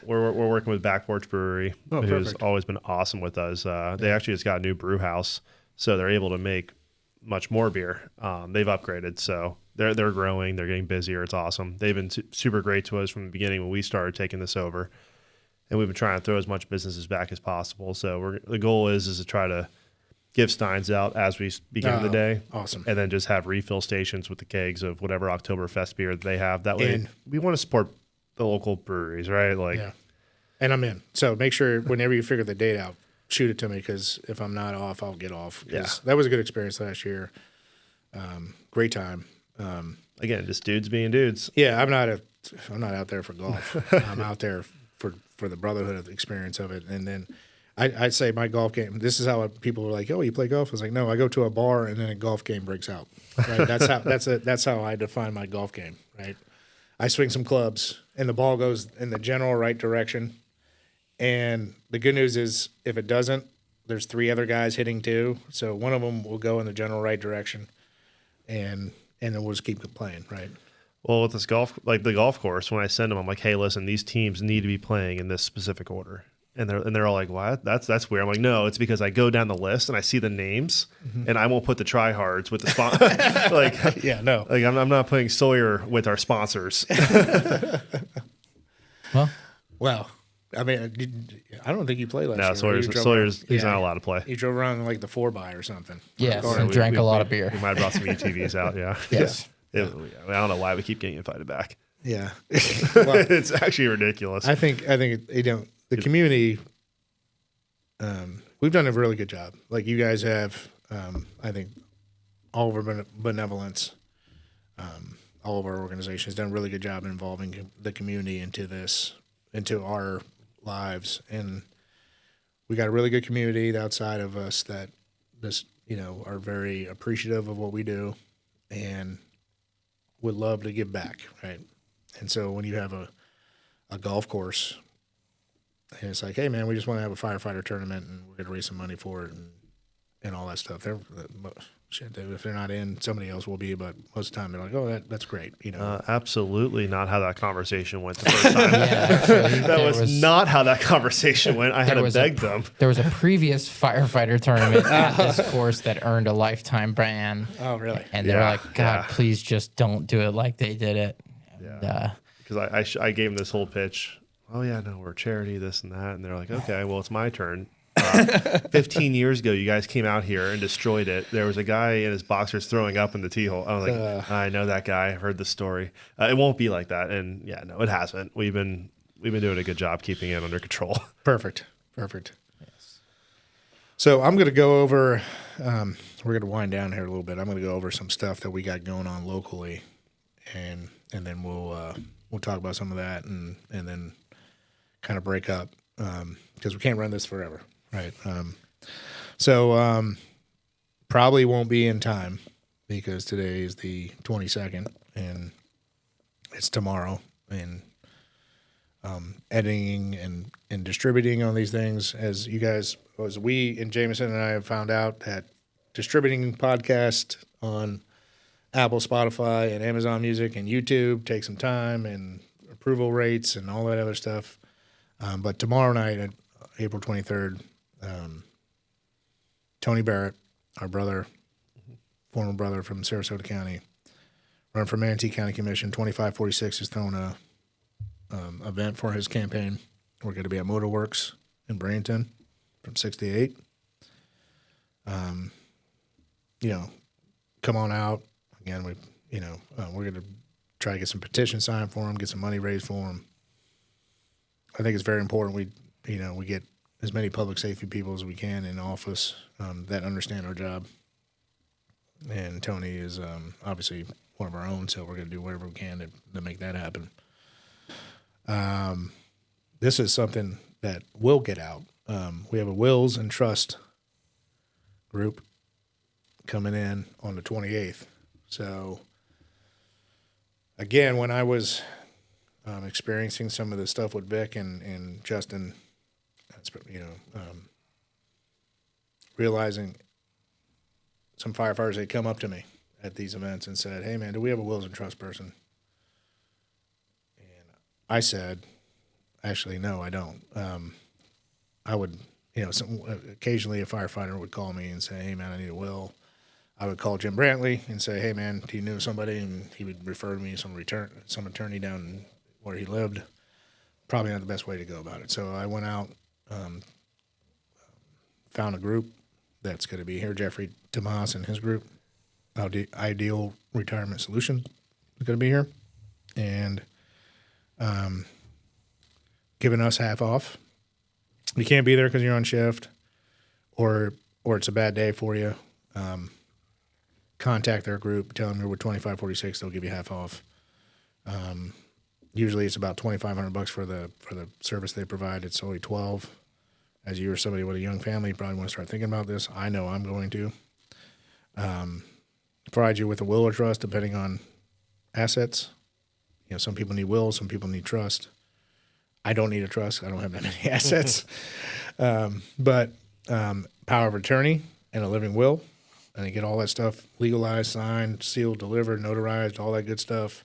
we're working with Back Porch Brewery, who's perfect. always been awesome with us. They actually just got a new brew house, so they're able to make much more beer. They've upgraded, so they're growing. They're getting busier. It's awesome. They've been super great to us from the beginning when we started taking this over. And we've been trying to throw as much businesses back as possible. So the goal is to try to give Steins out as we begin the day. Awesome. And then just have refill stations with the kegs of whatever Oktoberfest beer that they have. That way, And- we want to support the local breweries, right? Like, Yeah. And I'm in. So make sure whenever you figure the date out, shoot it to me, because if I'm not off, I'll get off. 'Cause Yeah. that was a good experience last year. Great time. again, just dudes being dudes. Yeah, I'm not out there for golf. I'm out there for the brotherhood of the experience of it. And then I'd say my golf game, this is how people are like, oh, you play golf? I was like, no, I go to a bar and then a golf game breaks out. Right? That's how I define my golf game, right? I swing some clubs and the ball goes in the general right direction. And the good news is if it doesn't, there's 3 other guys hitting too. So one of them will go in the general right direction and then we'll just keep playing, right? Well, with this the golf course, when I send them, I'm like, hey, listen, these teams need to be playing in this specific order. And they're all like, what? That's weird. I'm like, no, it's because I go down the list and I see the names and I won't put the tryhards with the sponsor. Like, Yeah, no. like I'm not putting Sawyer with our sponsors. Well, I mean, I don't think you played last year. No, right? Sawyer's he's not allowed to play. You drove around in like the 4x or something. yes, Or- and drank a lot of beer. We might have brought some UTVs out, yeah. Yes. I don't know why we keep getting invited back. Yeah. Well, It's actually ridiculous. I think the community. We've done a really good job. Like you guys have, I think, all of our benevolence, all of our organizations done a really good job involving the community into our lives, and we got a really good community outside of us that are very appreciative of what we do, and would love to give back, right? And so when you have a golf course, and it's like, hey man, we just want to have a firefighter tournament and we're gonna raise some money for it and all that stuff. If they're not in, somebody else will be, but most of the time they're like, oh, that's great, Absolutely not how that conversation went the first time. Yeah, actually, That was not how that conversation went. I had to beg them. There was a previous firefighter tournament at this course that earned a lifetime ban. Oh, really? And they're Yeah, like, God, yeah. please just don't do it like they did it. And, Because I gave them this whole pitch. Oh, yeah, no, we're a charity, this and that. And they're like, okay, well, it's my turn. 15 years ago, you guys came out here and destroyed it. There was a guy in his boxers throwing up in the tee hole. I was like, I know that guy. I've heard the story. It won't be like that. And yeah, no, it hasn't. We've been doing a good job keeping it under control. Perfect. Yes. So I'm going to go over, we're going to wind down here a little bit. I'm going to go over some stuff that we got going on locally, and then we'll talk about some of that and then kind of break up because we can't run this forever, right? So probably won't be in time because today is the 22nd and it's tomorrow. And editing and distributing on these things, as you guys, as we and Jameson and I have found out that distributing podcast on Apple, Spotify, and Amazon Music and YouTube takes some time and approval rates and all that other stuff. But tomorrow night, April 23rd, Tony Barrett, our brother, former brother from Sarasota County, run for Manatee County Commission, 2546 is throwing a event for his campaign. We're going to be at Motorworks in Bradenton from 6 to 8. Come on out. Again, we're going to try to get some petitions signed for him, get some money raised for him. I think it's very important we get as many public safety people as we can in office that understand our job. And Tony is obviously one of our own, so we're going to do whatever we can to make that happen. This is something that will get out. We have a wills and trust group coming in on the 28th. So again, when I was experiencing some of the stuff with Vic and Justin, realizing some firefighters had come up to me at these events and said, "Hey man, do we have a wills and trust person?" And I said, "Actually, no, I don't." I would, occasionally a firefighter would call me and say, "Hey man, I need a will." I would call Jim Brantley and say, "Hey man, do you know somebody?" And he would refer me to some attorney down where he lived. Probably not the best way to go about it. So I went out, found a group that's going to be here. Jeffrey Tomas and his group, Ideal Retirement Solution, is going to be here, and giving us half off. You can't be there because you're on shift, or it's a bad day for you. Contact their group, tell them you're with 2546, they'll give you half off. Usually it's about $2,500 for the service they provide. It's only $12. As you or somebody with a young family, you probably want to start thinking about this. I know I'm going to. Provide you with a will or trust depending on assets. Some people need wills, some people need trust. I don't need a trust. I don't have that many assets. But power of attorney and a living will. And you get all that stuff legalized, signed, sealed, delivered, notarized, all that good stuff.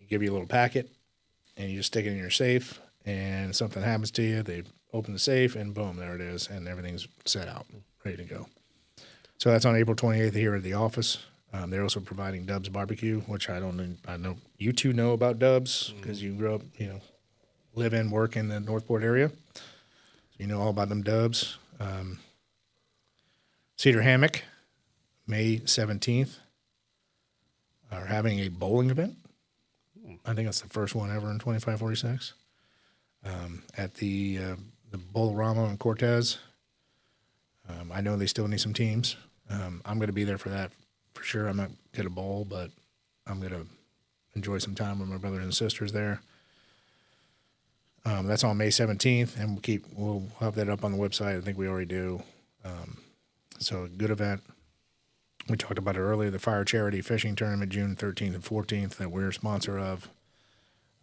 You give you a little packet, and you just stick it in your safe, and something happens to you, they open the safe, and boom, there it is, and everything's set out, ready to go. So that's on April 28th here at the office. They're also providing Dub's Barbecue, which I know you two know about Dub's because you grew up, live in, work in the Northport area. So you know all about them Dubs. Cedar Hammock, May 17th, are having a bowling event. I think that's the first one ever in 2546 at the Bolorama in Cortez. I know they still need some teams. I'm going to be there for that for sure. I'm not going to bowl, but I'm going to enjoy some time with my brothers and sisters there. That's on May 17th, and we'll have that up on the website. I think we already do. So a good event. We talked about it earlier, the Fire Charity Fishing Tournament, June 13th and 14th, that we're a sponsor of.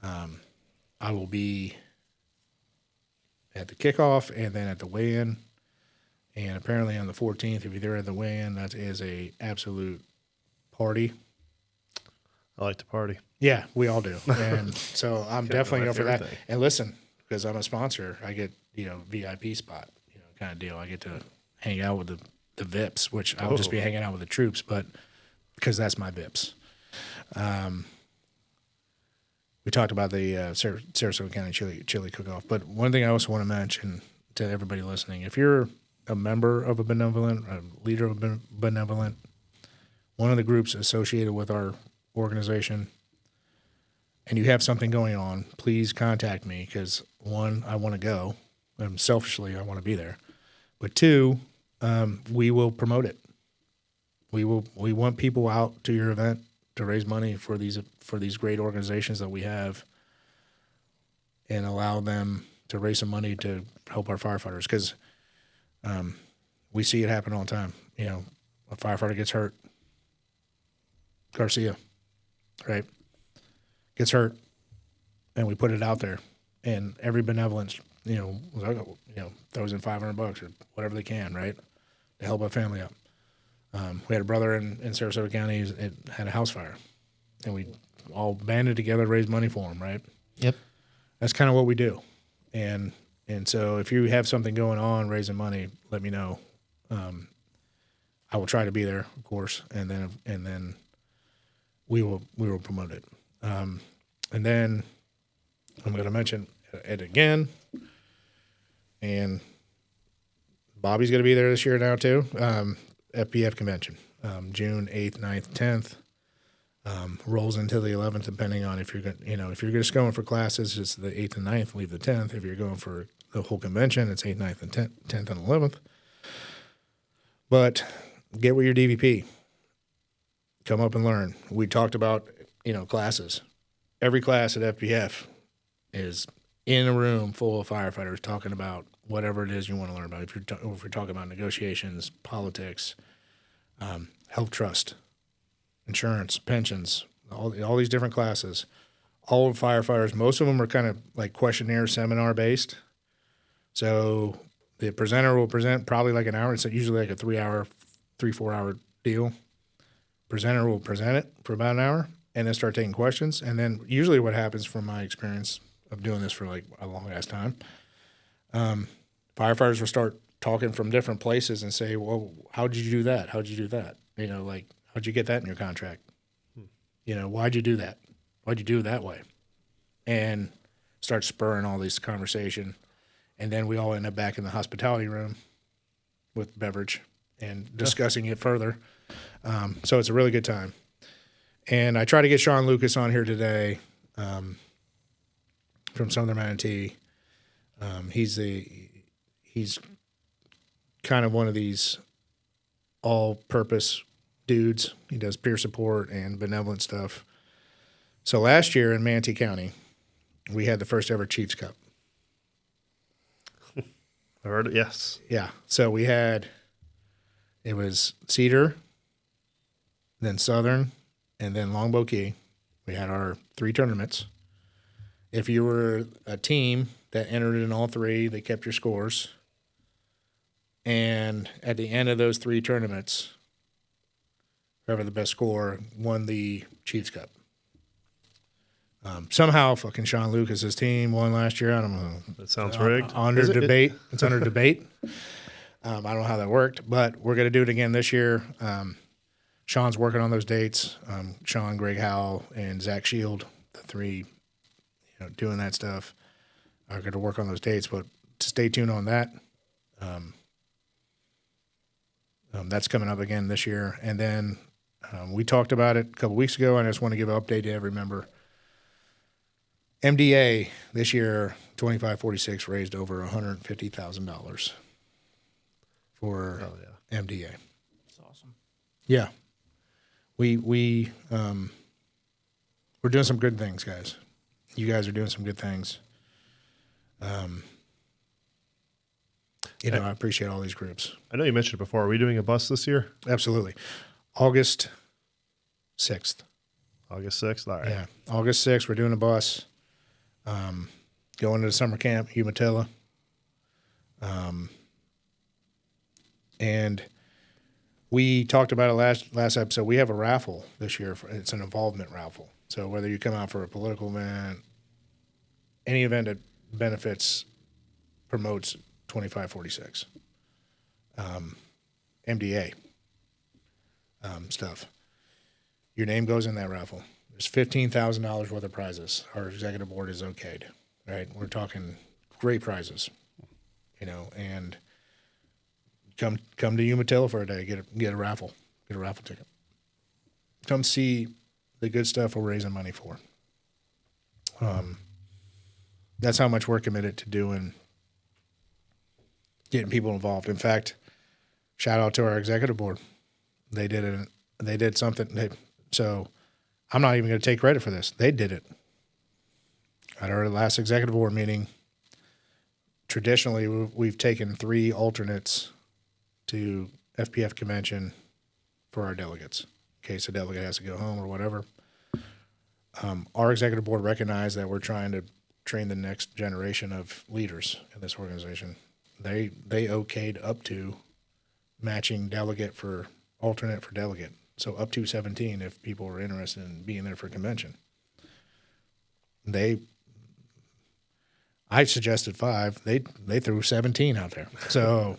I will be at the kickoff and then at the weigh-in. And apparently on the 14th, if you're there at the weigh-in, that is a absolute party. I like to party. Yeah, we all do. And so I'm definitely going for that. thing. And listen, because I'm a sponsor, I get, VIP spot, kind of deal. I get to hang out with the VIPs, which I'll just be hanging out with the troops, but because that's my VIPs. We talked about the Sarasota County chili cook-off, but one thing I also want to mention to everybody listening, if you're a member of a leader of a benevolent, one of the groups associated with our organization, and you have something going on, please contact me because, one, I want to go. Selfishly, I want to be there. But two, we will promote it. We want people out to your event to raise money for these great organizations that we have, and allow them to raise some money to help our firefighters because we see it happen all the time. You know, a firefighter gets hurt. Garcia, right? Gets hurt, and we put it out there, and every benevolence, throws in $500 or whatever they can, right, to help a family out. We had a brother in Sarasota County that had a house fire, and we all banded together to raise money for him, right? Yep. That's kind of what we do, and so if you have something going on raising money, let me know. I will try to be there, of course, and then we will promote it. And then I'm going to mention it again, and Bobby's going to be there this year now too. FPF convention, June 8th, 9th, 10th. Rolls into the 11th, depending on if you're just going for classes, it's the 8th and 9th, leave the 10th. If you're going for the whole convention, it's 8th, 9th, and 10th and 11th. But get with your DVP. Come up and learn. We talked about, classes. Every class at FPF is in a room full of firefighters talking about whatever it is you want to learn about. If you're talking about negotiations, politics, health trust, insurance, pensions, all these different classes, all of firefighters, most of them are kind of like questionnaire seminar based. So the presenter will present probably like an hour. It's usually like a 4 hour deal. Presenter will present it for about an hour and then start taking questions. And then usually what happens from my experience of doing this for like a long ass time, firefighters will start talking from different places and say, well, how'd you do that? How'd you do that? How'd you get that in your contract? Why'd you do that? Why'd you do it that way? And start spurring all this conversation. And then we all end up back in the hospitality room with beverage and discussing it further. So it's a really good time. And I try to get Sean Lucas on here today from Southern Manatee. He's kind of one of these all-purpose dudes. He does peer support and benevolent stuff. So last year in Manatee County, we had the first ever Chiefs Cup. I heard it, yes. Yeah. So it was Cedar, then Southern, and then Longbow Key. We had our 3 tournaments. If you were a team that entered in all 3, they kept your scores. And at the end of those 3 tournaments, whoever the best score won the Chiefs Cup. Somehow fucking Sean Lucas's team won last year. I don't know. That sounds rigged. Under debate. It's under debate. I don't know how that worked, but we're going to do it again this year. Sean's working on those dates. Sean, Greg Howell, and Zach Shield, the 3, doing that stuff, are going to work on those dates. But stay tuned on that. That's coming up again this year. And then we talked about it a couple weeks ago, and I just want to give an update to every member. MDA this year, 2546, raised over $150,000 for MDA. That's awesome. Yeah. We're doing some good things, guys. You guys are doing some good things. I appreciate all these groups. I know you mentioned it before. Are we doing a bus this year? Absolutely. August 6th. August 6th? All right. Yeah. August 6th, we're doing a bus. Going to the summer camp, Umatilla. And we talked about it last episode. We have a raffle this year. It's an involvement raffle. So whether you come out for a political event, any event that promotes 2546, MDA stuff, your name goes in that raffle. There's $15,000 worth of prizes. Our executive board is okayed, right? We're talking great prizes, and come to Umatilla for a day, get a raffle ticket. Come see the good stuff we're raising money for. That's how much we're committed to doing, getting people involved. In fact, shout out to our executive board. They did something. So I'm not even going to take credit for this. They did it. At our last executive board meeting, traditionally we've taken 3 alternates to FPF convention for our delegates in case a delegate has to go home or whatever. Our executive board recognized that we're trying to train the next generation of leaders in this organization. They okayed up to matching delegate for alternate for delegate. So up to 17 if people were interested in being there for convention. I suggested 5. They threw 17 out there. So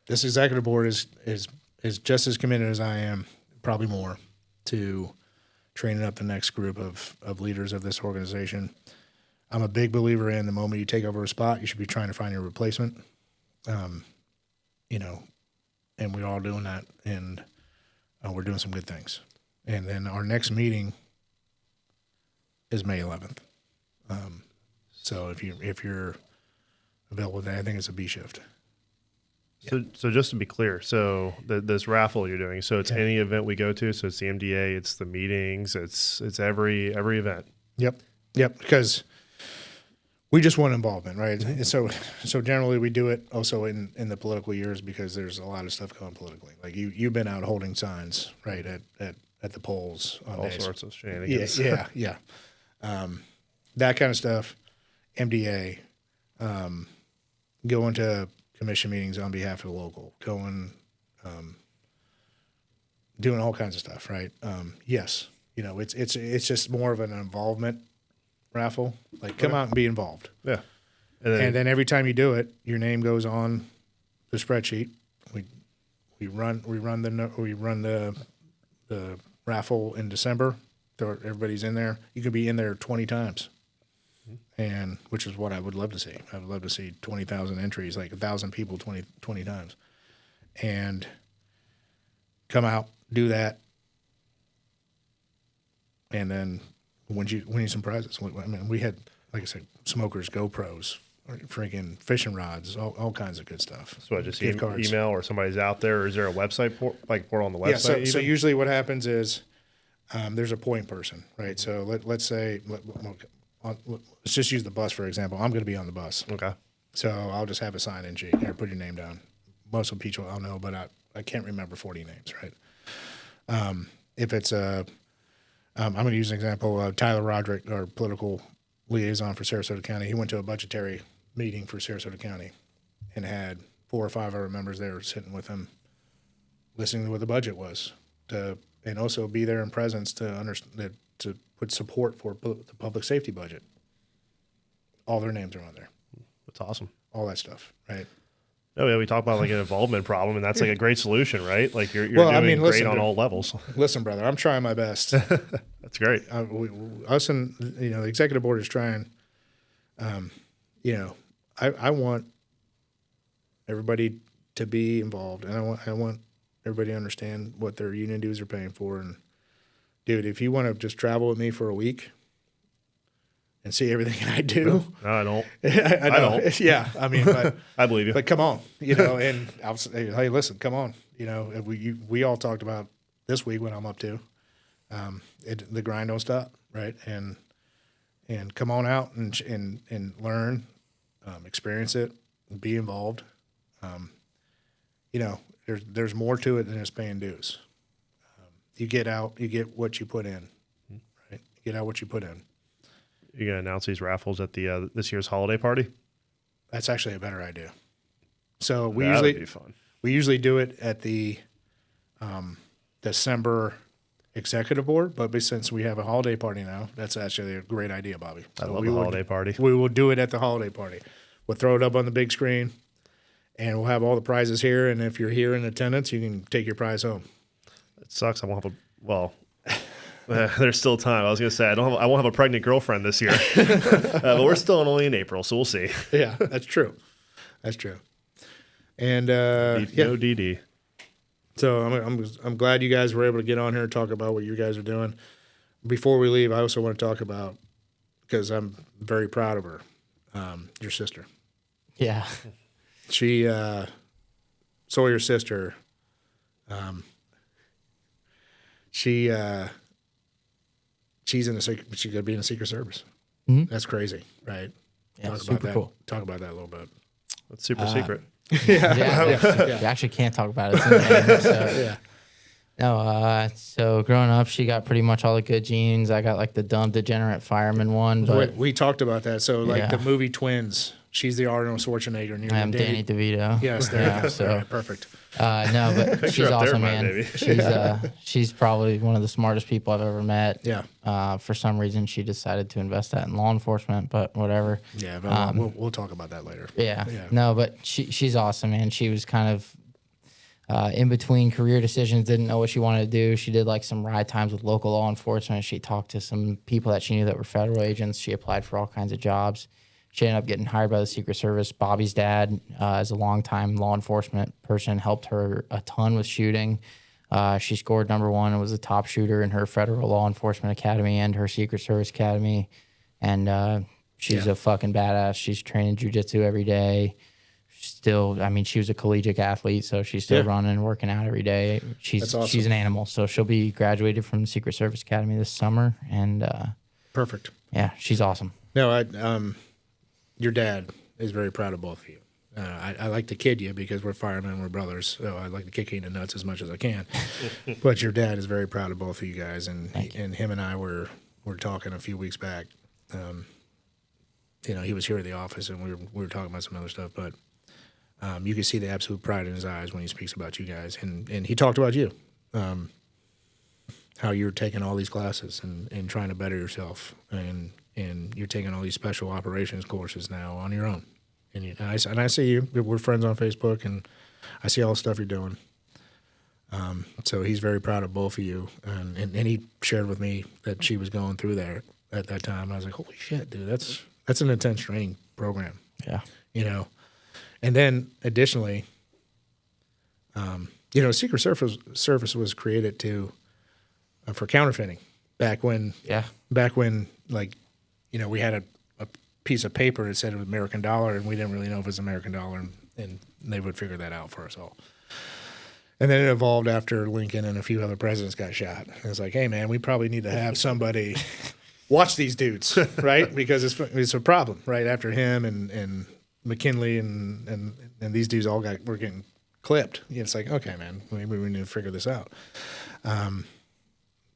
this executive board is just as committed as I am, probably more, to training up the next group of leaders of this organization. I'm a big believer in the moment you take over a spot, you should be trying to find your replacement. And we're all doing that, and we're doing some good things. And then our next meeting is May 11th. So if you're available with that, I think it's a B shift. So just to be clear, so this raffle you're doing, so it's any event we go to, so it's the MDA, it's the meetings, it's every event. Yep, because we just want involvement, right? And so generally we do it also in the political years because there's a lot of stuff going politically. Like you've been out holding signs, right, at the polls on All days. sorts of shenanigans. Yeah. That kind of stuff, MDA, going to commission meetings on behalf of the local, doing all kinds of stuff, right? Yes, it's just more of an involvement raffle. Like, come out and be involved. Yeah. And then every time you do it, your name goes on the spreadsheet. We run the raffle in December. So everybody's in there. You could be in there 20 times. And which is what I would love to see. I would love to see 20,000 entries, like 1,000 people 20 times. And come out, do that. And then winning some prizes. I mean, we had, like I said, smokers, GoPros, freaking fishing rods, all kinds of good stuff. So I just gift cards. email, or somebody's out there, or is there a website portal on the website? Yeah, so usually what happens is there's a point person, right? So let's say, let's just use the bus, for example. I'm going to be on the bus. Okay. So I'll just have a sign-in sheet. Here, put your name down. Most of the people I'll know, but I can't remember 40 names, right? If it's I'm going to use an example. Tyler Roderick, our political liaison for Sarasota County, he went to a budgetary meeting for Sarasota County and had 4 or 5 other members there sitting with him, listening to what the budget was, and also be there in presence to understand, to put support for the public safety budget. All their names are on there. That's awesome. All that stuff, right? Oh yeah, we talk about like an involvement problem, and that's like a great solution, right? Like you're doing great on all levels. Listen, brother, I'm trying my best. That's great. Us and the executive board is trying. I want everybody to be involved, and I want everybody to understand what their union dues are paying for. And dude, if you want to just travel with me for a week and see everything I do. No, I don't. I don't. Yeah, I mean, but I believe you. But come on, and I'll say, hey, listen, come on. We all talked about this week when I'm up to. The grind don't stop, right? And come on out and learn, experience it, be involved. There's more to it than just paying dues. You get out, you get what you put in, right? You get out what you put in. You're gonna announce these raffles at the this year's holiday party? That's actually a better idea. So That'd be fun. We usually do it at the December executive board, but since we have a holiday party now, that's actually a great idea, Bobby. I love the holiday party. We will do it at the holiday party. We'll throw it up on the big screen, and we'll have all the prizes here. And if you're here in attendance, you can take your prize home. It sucks. I won't have there's still time. I was gonna say I won't have a pregnant girlfriend this year, but we're still only in April, so we'll see. Yeah, that's true. That's true. And No DD. So I'm glad you guys were able to get on here and talk about what you guys are doing. Before we leave, I also want to talk about, because I'm very proud of her, your sister. Yeah. She, Sawyer's sister, she's going to be in the Secret Service. Mm-hmm. That's crazy, right? Yeah, Talk super about that. cool. Talk about that a little bit. That's super secret. Yeah. You actually can't talk about it. It's in the name, so. Yeah. No, so growing up, she got pretty much all the good genes. I got like the dumb, degenerate fireman one, but We talked about that. So, like Yeah. the movie Twins, she's the Arnold Schwarzenegger, and you're I am Danny DeVito. Yes, there Yeah, you go. so All right, perfect. no, but Picture she's up there, awesome, my man. baby. She's probably one of the smartest people I've ever met. Yeah. For some reason, she decided to invest that in law enforcement, but whatever. Yeah, but we'll talk about that later. Yeah. Yeah. No, but she's awesome, man. She was kind of in between career decisions, didn't know what she wanted to do. She did like some ride times with local law enforcement. She talked to some people that she knew that were federal agents. She applied for all kinds of jobs. She ended up getting hired by the Secret Service. Bobby's dad, as a longtime law enforcement person, helped her a ton with shooting. She scored #1 and was a top shooter in her federal law enforcement academy and her Secret Service academy. And she's a fucking badass. She's training jujitsu every day. Still, I mean, she was a collegiate athlete, so she's still running and working out every day. That's awesome. She's an animal, so she'll be graduated from the Secret Service Academy this summer, and Perfect. yeah, she's awesome. No, your dad is very proud of both of you. I like to kid you because we're firemen, we're brothers, so I like to kick you in the nuts as much as I can. But your dad is very proud of both of you guys, and him and I were talking a few weeks back. He was here at the office, and we were talking about some other stuff, but you can see the absolute pride in his eyes when he speaks about you guys, and he talked about you, how you're taking all these classes and trying to better yourself, and you're taking all these special operations courses now on your own. And I see you. We're friends on Facebook, and I see all the stuff you're doing. So he's very proud of both of you. And he shared with me that she was going through there at that time. And I was like, holy shit, dude, that's an intense training program. Yeah. And then additionally, Secret Service was created for counterfeiting back when we had a piece of paper that said it was American dollar, and we didn't really know if it was American dollar, and they would figure that out for us all. And then it evolved after Lincoln and a few other presidents got shot. And it's like, hey, man, we probably need to have somebody watch these dudes, right? Because it's a problem, right? After him and McKinley and these dudes all were getting clipped. It's like, okay, man, we need to figure this out.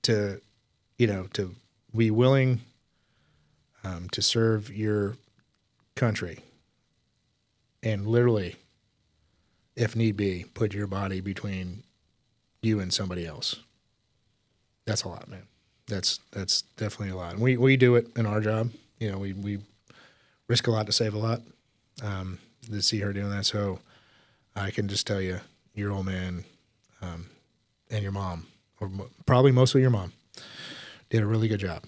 To be willing to serve your country and literally, if need be, put your body between you and somebody else. That's a lot, man. That's definitely a lot. And we do it in our job. We risk a lot to save a lot. To see her doing that, so I can just tell you, your old man and your mom, or probably mostly your mom, did a really good job.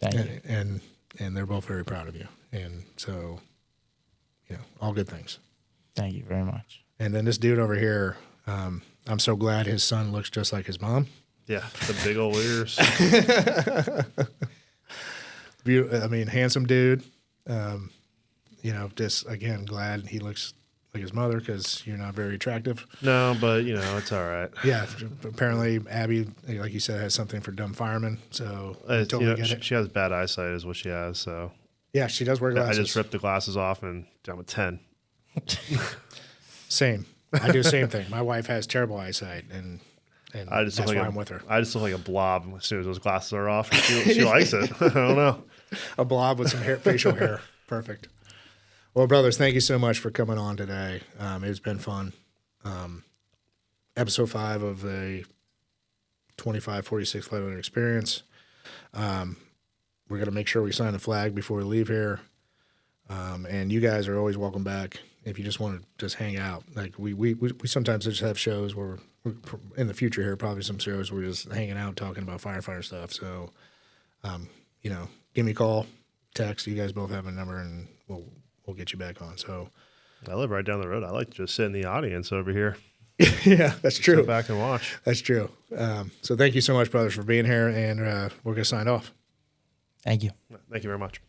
Thank you. And they're both very proud of you. And so, all good things. Thank you very much. And then this dude over here, I'm so glad his son looks just like his mom. Yeah, the big old ears. Handsome dude. Just, again, glad he looks like his mother because you're not very attractive. No, but, it's all right. Yeah, apparently Abby, like you said, has something for dumb firemen, so I totally get it. She has bad eyesight is what she has, so. Yeah, she does wear glasses. I just ripped the glasses off and I'm a 10. Same. I do the same thing. My wife has terrible eyesight, and that's why I'm with her. I just look like a blob as soon as those glasses are off. She likes it. I don't know. A blob with some facial hair. Perfect. Well, brothers, thank you so much for coming on today. It's been fun. Episode 5 of the 2546 Flight Runner Experience. We're going to make sure we sign the flag before we leave here. And you guys are always welcome back if you just want to just hang out. Like we sometimes just have shows where we're, in the future here, probably some shows we're just hanging out talking about firefighter stuff. So, give me a call, text. You guys both have a number, and we'll get you back on. So I live right down the road. I like to just sit in the audience over here. Yeah, that's true. Sit back and watch. That's true. So thank you so much, brothers, for being here, and we're going to sign off. Thank you. Thank you very much.